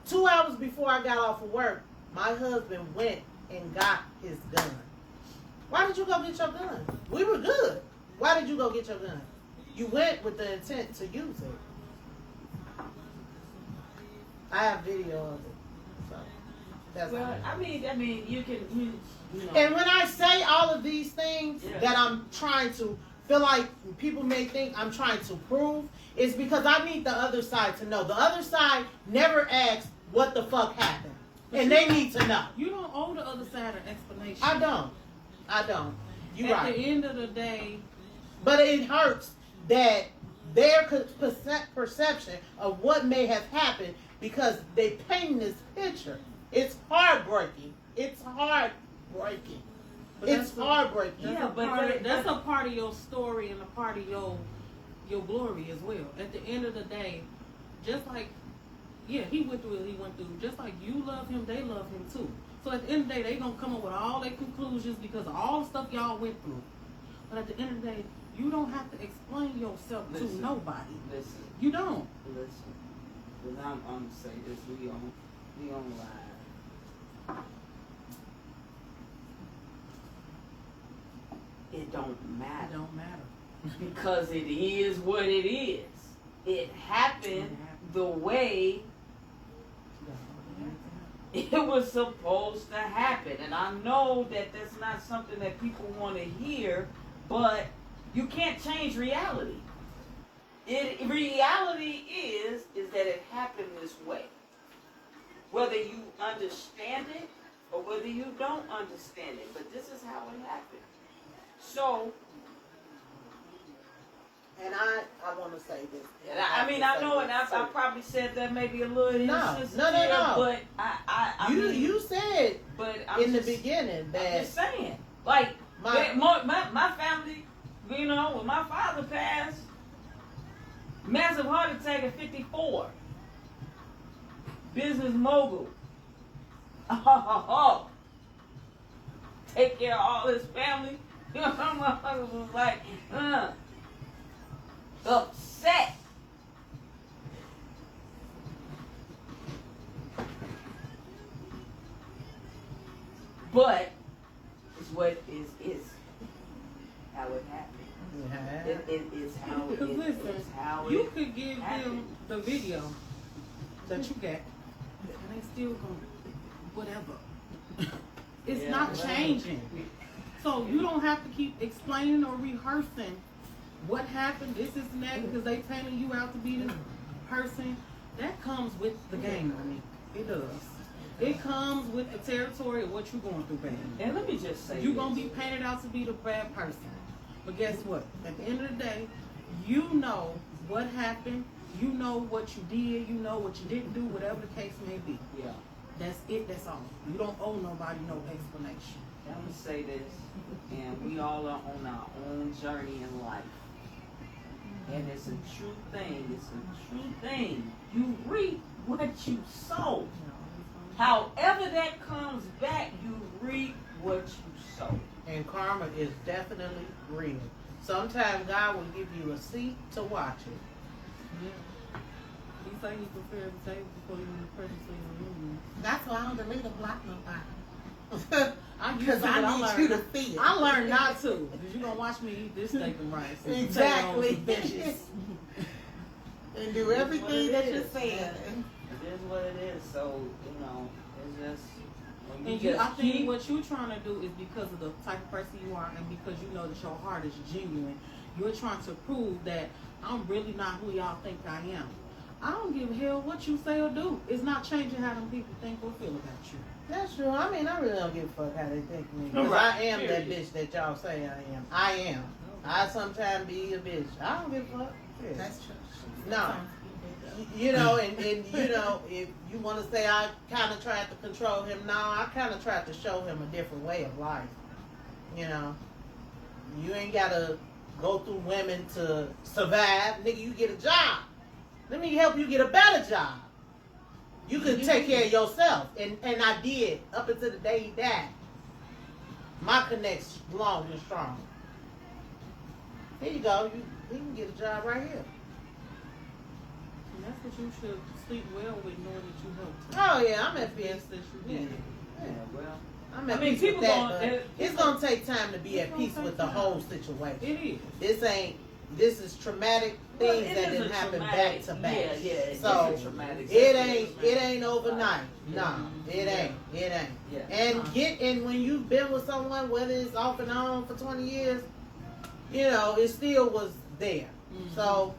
2 hours before I got off of work, my husband went and got his gun. Why did you go get your gun? We were good. Why did you go get your gun? You went with the intent to use it. I have video of it. So that's Well, all. I mean, you know. And when I say all of these things Yeah. that I'm trying to feel like people may think I'm trying to prove, is because I need the other side to know. The other side never asks what the fuck happened. And they need to know. You don't owe the other side an explanation. I don't. You At right. the end of the day, But it hurts that their perception of what may have happened because they paint this picture. It's heartbreaking. It's heartbreaking. But It's that's a- heartbreaking. that's, Yeah, a, but part they- of, that's a part of your story and a part of your glory as well. At the end of the day, just like, yeah, he went through what he went through. Just like you love him, they love him too. So at the end of the day, they gonna come up with all their conclusions because of all the stuff y'all went through. But at the end of the day, you don't have to explain yourself Listen. to nobody. Listen, You don't. listen. Because I'm gonna say this, we on live. It don't It matter. don't matter. Because it is what it is. It happened the way it was supposed to happen. And I know that that's not something that people want to hear, but you can't change reality. Reality is that it happened this way. Whether you understand it or whether you don't understand it, but this is how it happened. So, And I want to say this. and I know, and I probably said that maybe a little No, insensitive, no. but I mean, You said but I'm in the just, beginning I'm that just saying, like my my family, you know, when my father passed, massive heart attack at 54, business mogul, take care of all his family. You know, my husband was like, upset. But it's what is how it happened. It is how it Because listen, is how you it could give them happened. the video that you got, and they still going whatever. It's Yeah, not whatever. changing. So you don't have to keep explaining or rehearsing what happened, this is and that, because they painting you out to be this person. That comes with the game, Monique. It does. It comes with the territory of what you're going through, baby. And let me just say You're this. going to be painted out to be the bad person. But guess what? At the end of the day, you know what happened. You know what you did. You know what you didn't do, whatever the case may be. Yeah. That's it. That's all. You don't owe nobody no explanation. I'm gonna say this, and we all are on our own journey in life. And it's a true thing. It's a true thing. You reap what you sow. However that comes back, you reap what you sow. and karma is definitely real. Sometimes God will give you a seat to watch it. He say he prepared the table before you in the presence of your enemy. That's why I don't delete or block nobody. I used Because to, but I I need you to learned. see it. I learned not to, because you gonna watch me eat this steak and rice. And Exactly. potatoes and veggies. And do everything that you said. It is what it is. So, you know, it's just when And you you, I just think keep what you're trying to do is because of the type of person you are, and because you know that your heart is genuine. You're trying to prove that I'm really not who y'all think I am. I don't give a hell what you say or do. It's not changing how them people think or feel about you. That's true. I mean, I really don't give a fuck how they think of me. Because Right. I am that Period. bitch that y'all say I am. I am. I sometimes be a bitch. I don't give a fuck. Yeah. That's true. No. You know, and you know, if you want to say I kind of tried to control him, no, I kind of tried to show him a different way of life. You know, you ain't got to go through women to survive. Nigga, you get a job. Let me help you get a better job. You can take care of yourself. And I did up until the day he died. My connect's long and strong. Here you go. You can get a job right here. And that's what you should sleep well with, knowing that you helped. Oh, yeah, I'm at Yes, peace. that you Yeah. did. yeah, well, I'm at I mean, peace with people that, gonna- but it's gonna take time to be at peace with the whole situation. It is. This is traumatic well, things it that is didn't a happen traumatic- back to back. Yeah, it's So a traumatic. it ain't overnight. Nah, it ain't. Yeah. And when you've been with someone, whether it's off and on for 20 years, you know, it still was there. So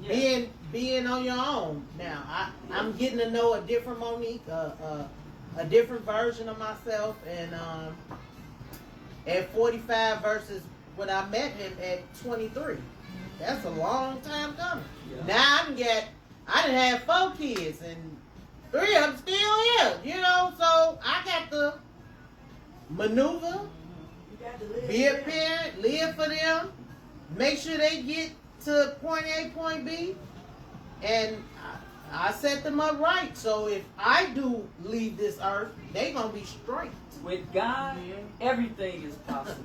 Yeah. being on your own now, I'm getting to know a different Monique, a different version of myself, and at 45 versus when I met him at 23. That's a long time coming. Yeah. Now I done had 4 kids and 3 of them still here, you know, so I got to maneuver, You got to live. be a with them. parent, live for them, make sure they get to point A, point B, and I set them up right. So if I do leave this earth, they gonna be straight. With God, everything is possible.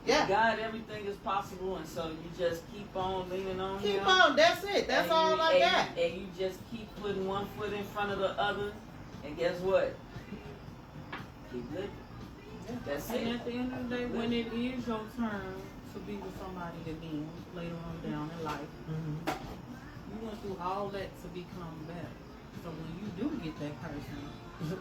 Yeah. With God, everything is possible, and so you just keep on leaning on Him. Keep on, that's it. That's And all you- I and got. you- And you just keep putting one foot in front of the other, and guess what? Keep living. That's And it. at the end of the day, when it is your turn to be with somebody again later on down in life, you went through all that to become better. So when you do get that person,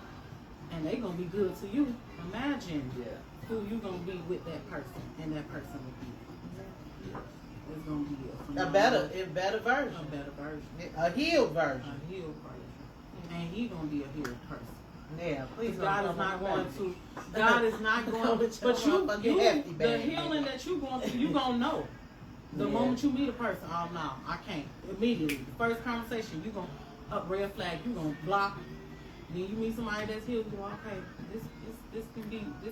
and they gonna be good to you, imagine Yeah. who you gonna be with that person, and that person will be. It's gonna be A better version, a better version, a healed version. a healed person, and he gonna be a healed person. Yeah, please. God don't is not come going back. to. God is not going. With your But you, motherfucking hefty the bag. healing that you going through, you gonna know. The Yeah. moment you meet a person, oh no, I can't. Immediately, the first conversation, you gonna up red flag. You gonna block. Then you meet somebody that's healed. You go, okay, this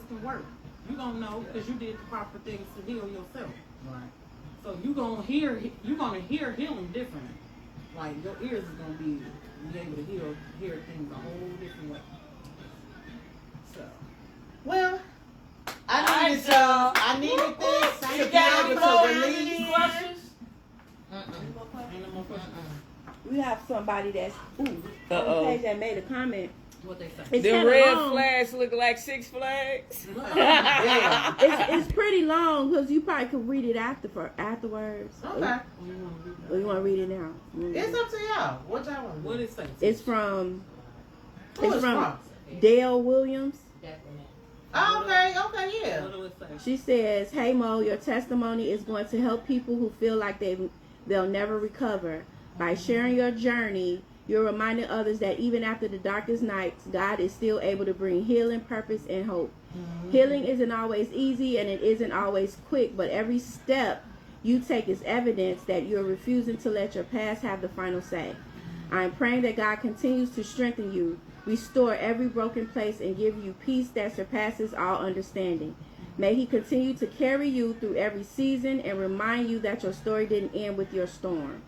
can work. You gonna know because you did the proper things to heal yourself. Right. So you gonna hear healing differently. Like your ears is gonna be able to hear things a whole different way. So. Well, All right, y'all. I needed this You to be got any able more to release. questions? Ain't no more questions. We have somebody that's on the Uh-oh. page that made a comment. What they say? It's The kinda red long. flags look like 6 flags. Yeah. It's pretty long because you probably could read it afterwards. Okay. Or you want to read it now? It's up to y'all. What y'all want to What do? it say? It's from Who it's is from Dale Williams. Oh, okay, yeah. What do it say? She says, "Hey Mo, your testimony is going to help people who feel like they'll never recover. By sharing your journey, you're reminding others that even after the darkest nights, God is still able to bring healing, purpose, and hope. Healing isn't always easy and it isn't always quick, but every step you take is evidence that you're refusing to let your past have the final say. I'm praying that God continues to strengthen you, restore every broken place, and give you peace that surpasses all understanding. May He continue to carry you through every season and remind you that your story didn't end with your storm.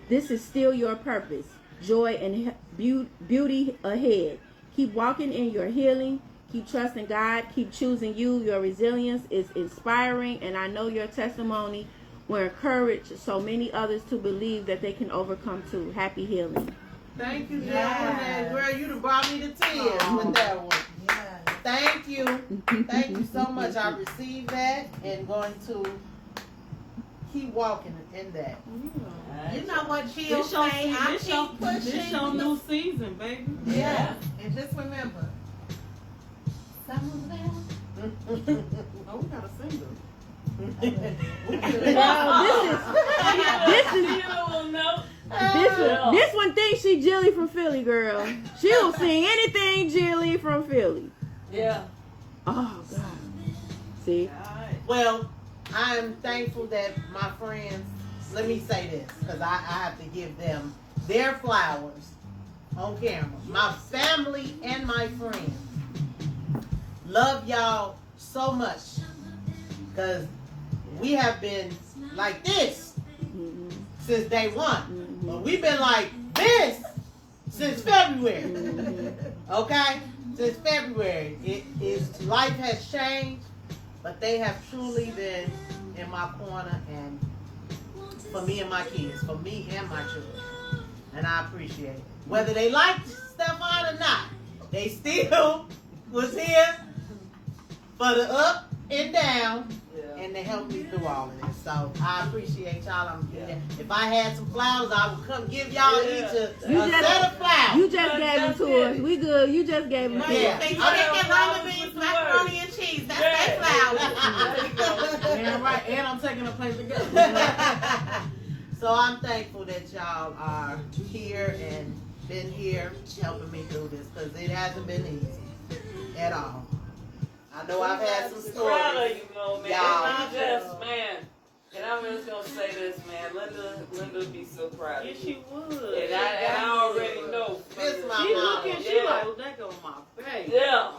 This is still your purpose, joy, and beauty ahead. Keep walking in your healing. Keep trusting God. Keep choosing you. Your resilience is inspiring, and I know your testimony will encourage so many others to believe that they can overcome too. Happy healing." Thank you, Yeah. Jalen. Girl, you done brought me to tears with that one. Yeah. Thank you. Thank you so much. I received that and going to keep walking in that. You know what Jill This your, say? I this your, keep pushing. this your new season, baby. Yeah. And just remember, some of them. Oh, we got a single. This one thinks she Jilly from Philly, girl. She'll sing anything Jilly from Philly. Yeah. Oh God. See? Well, I'm thankful that my friends, let me say this, because I have to give them their flowers on camera. My family and my friends love y'all so much because we have been like this since day one. But we've been like this since February. Okay? Since February. It is, life has changed, but they have truly been in my corner and for me and my kids, for me and my children. And I appreciate it. Whether they liked Stefan or not, they still was here for the up and down, and they helped me through all of this. So I appreciate y'all. If I had some flowers, I would come give y'all each a set of flowers. You just gave them to us. We good. You just gave them to Yeah. us. They get lima beans, macaroni and cheese. That's their flowers. And right, and I'm taking a plate together. So I'm thankful that y'all are here and been here helping me through this because it hasn't been easy at all. I know I've had some Proud of stories. you, Mo, man. Y'all. You just, man. And I'm just gonna say this, man. Linda be so proud of Yes, you. she would. And I already know. Miss my She mama. looking, she like, oh, that go my face. Yeah.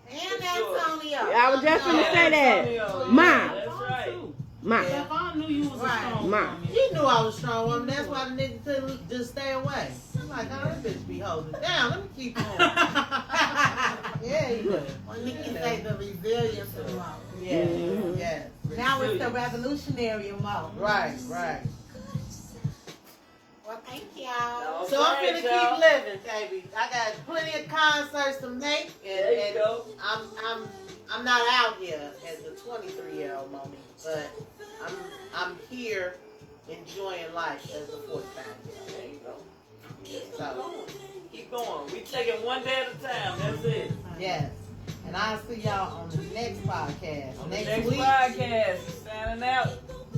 And Antonio. I was just gonna say that. Ma. That's right. Ma. If I knew you was a strong Ma. woman. He knew I was a strong woman. That's why the nigga couldn't just stay away. I'm like, oh, that bitch be holding it down. Let me keep on. Yeah, he would. When Nikki say the resilience of Mo. Yeah, Mhm. yeah. Now it's the revolutionary Mo. Right. Well, thank y'all. So I'm finna keep living, baby. I got plenty of concerts to make, There you and go. I'm not out here as the 23-year-old mommy, but I'm here enjoying life as a 45-year-old. There you go. So Keep going. We taking one day at a time. That's it. yes, and I'll see y'all on the next podcast. On the Next next week, podcast, signing out.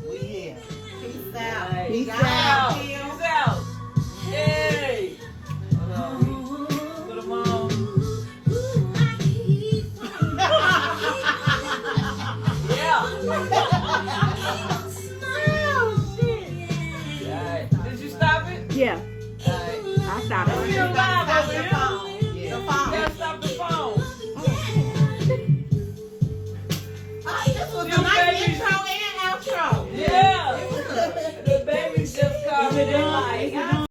we here. Peace out. Nice. Peace Y'all out. chill. Peace out. Yay. Hold on. Put them on. Alright. Did you stop it? Yeah. Alright. I stopped We it. alive over here. Yeah. You gotta stop the phone. Oh, this was a nice intro and outro. Yeah. The baby just called me.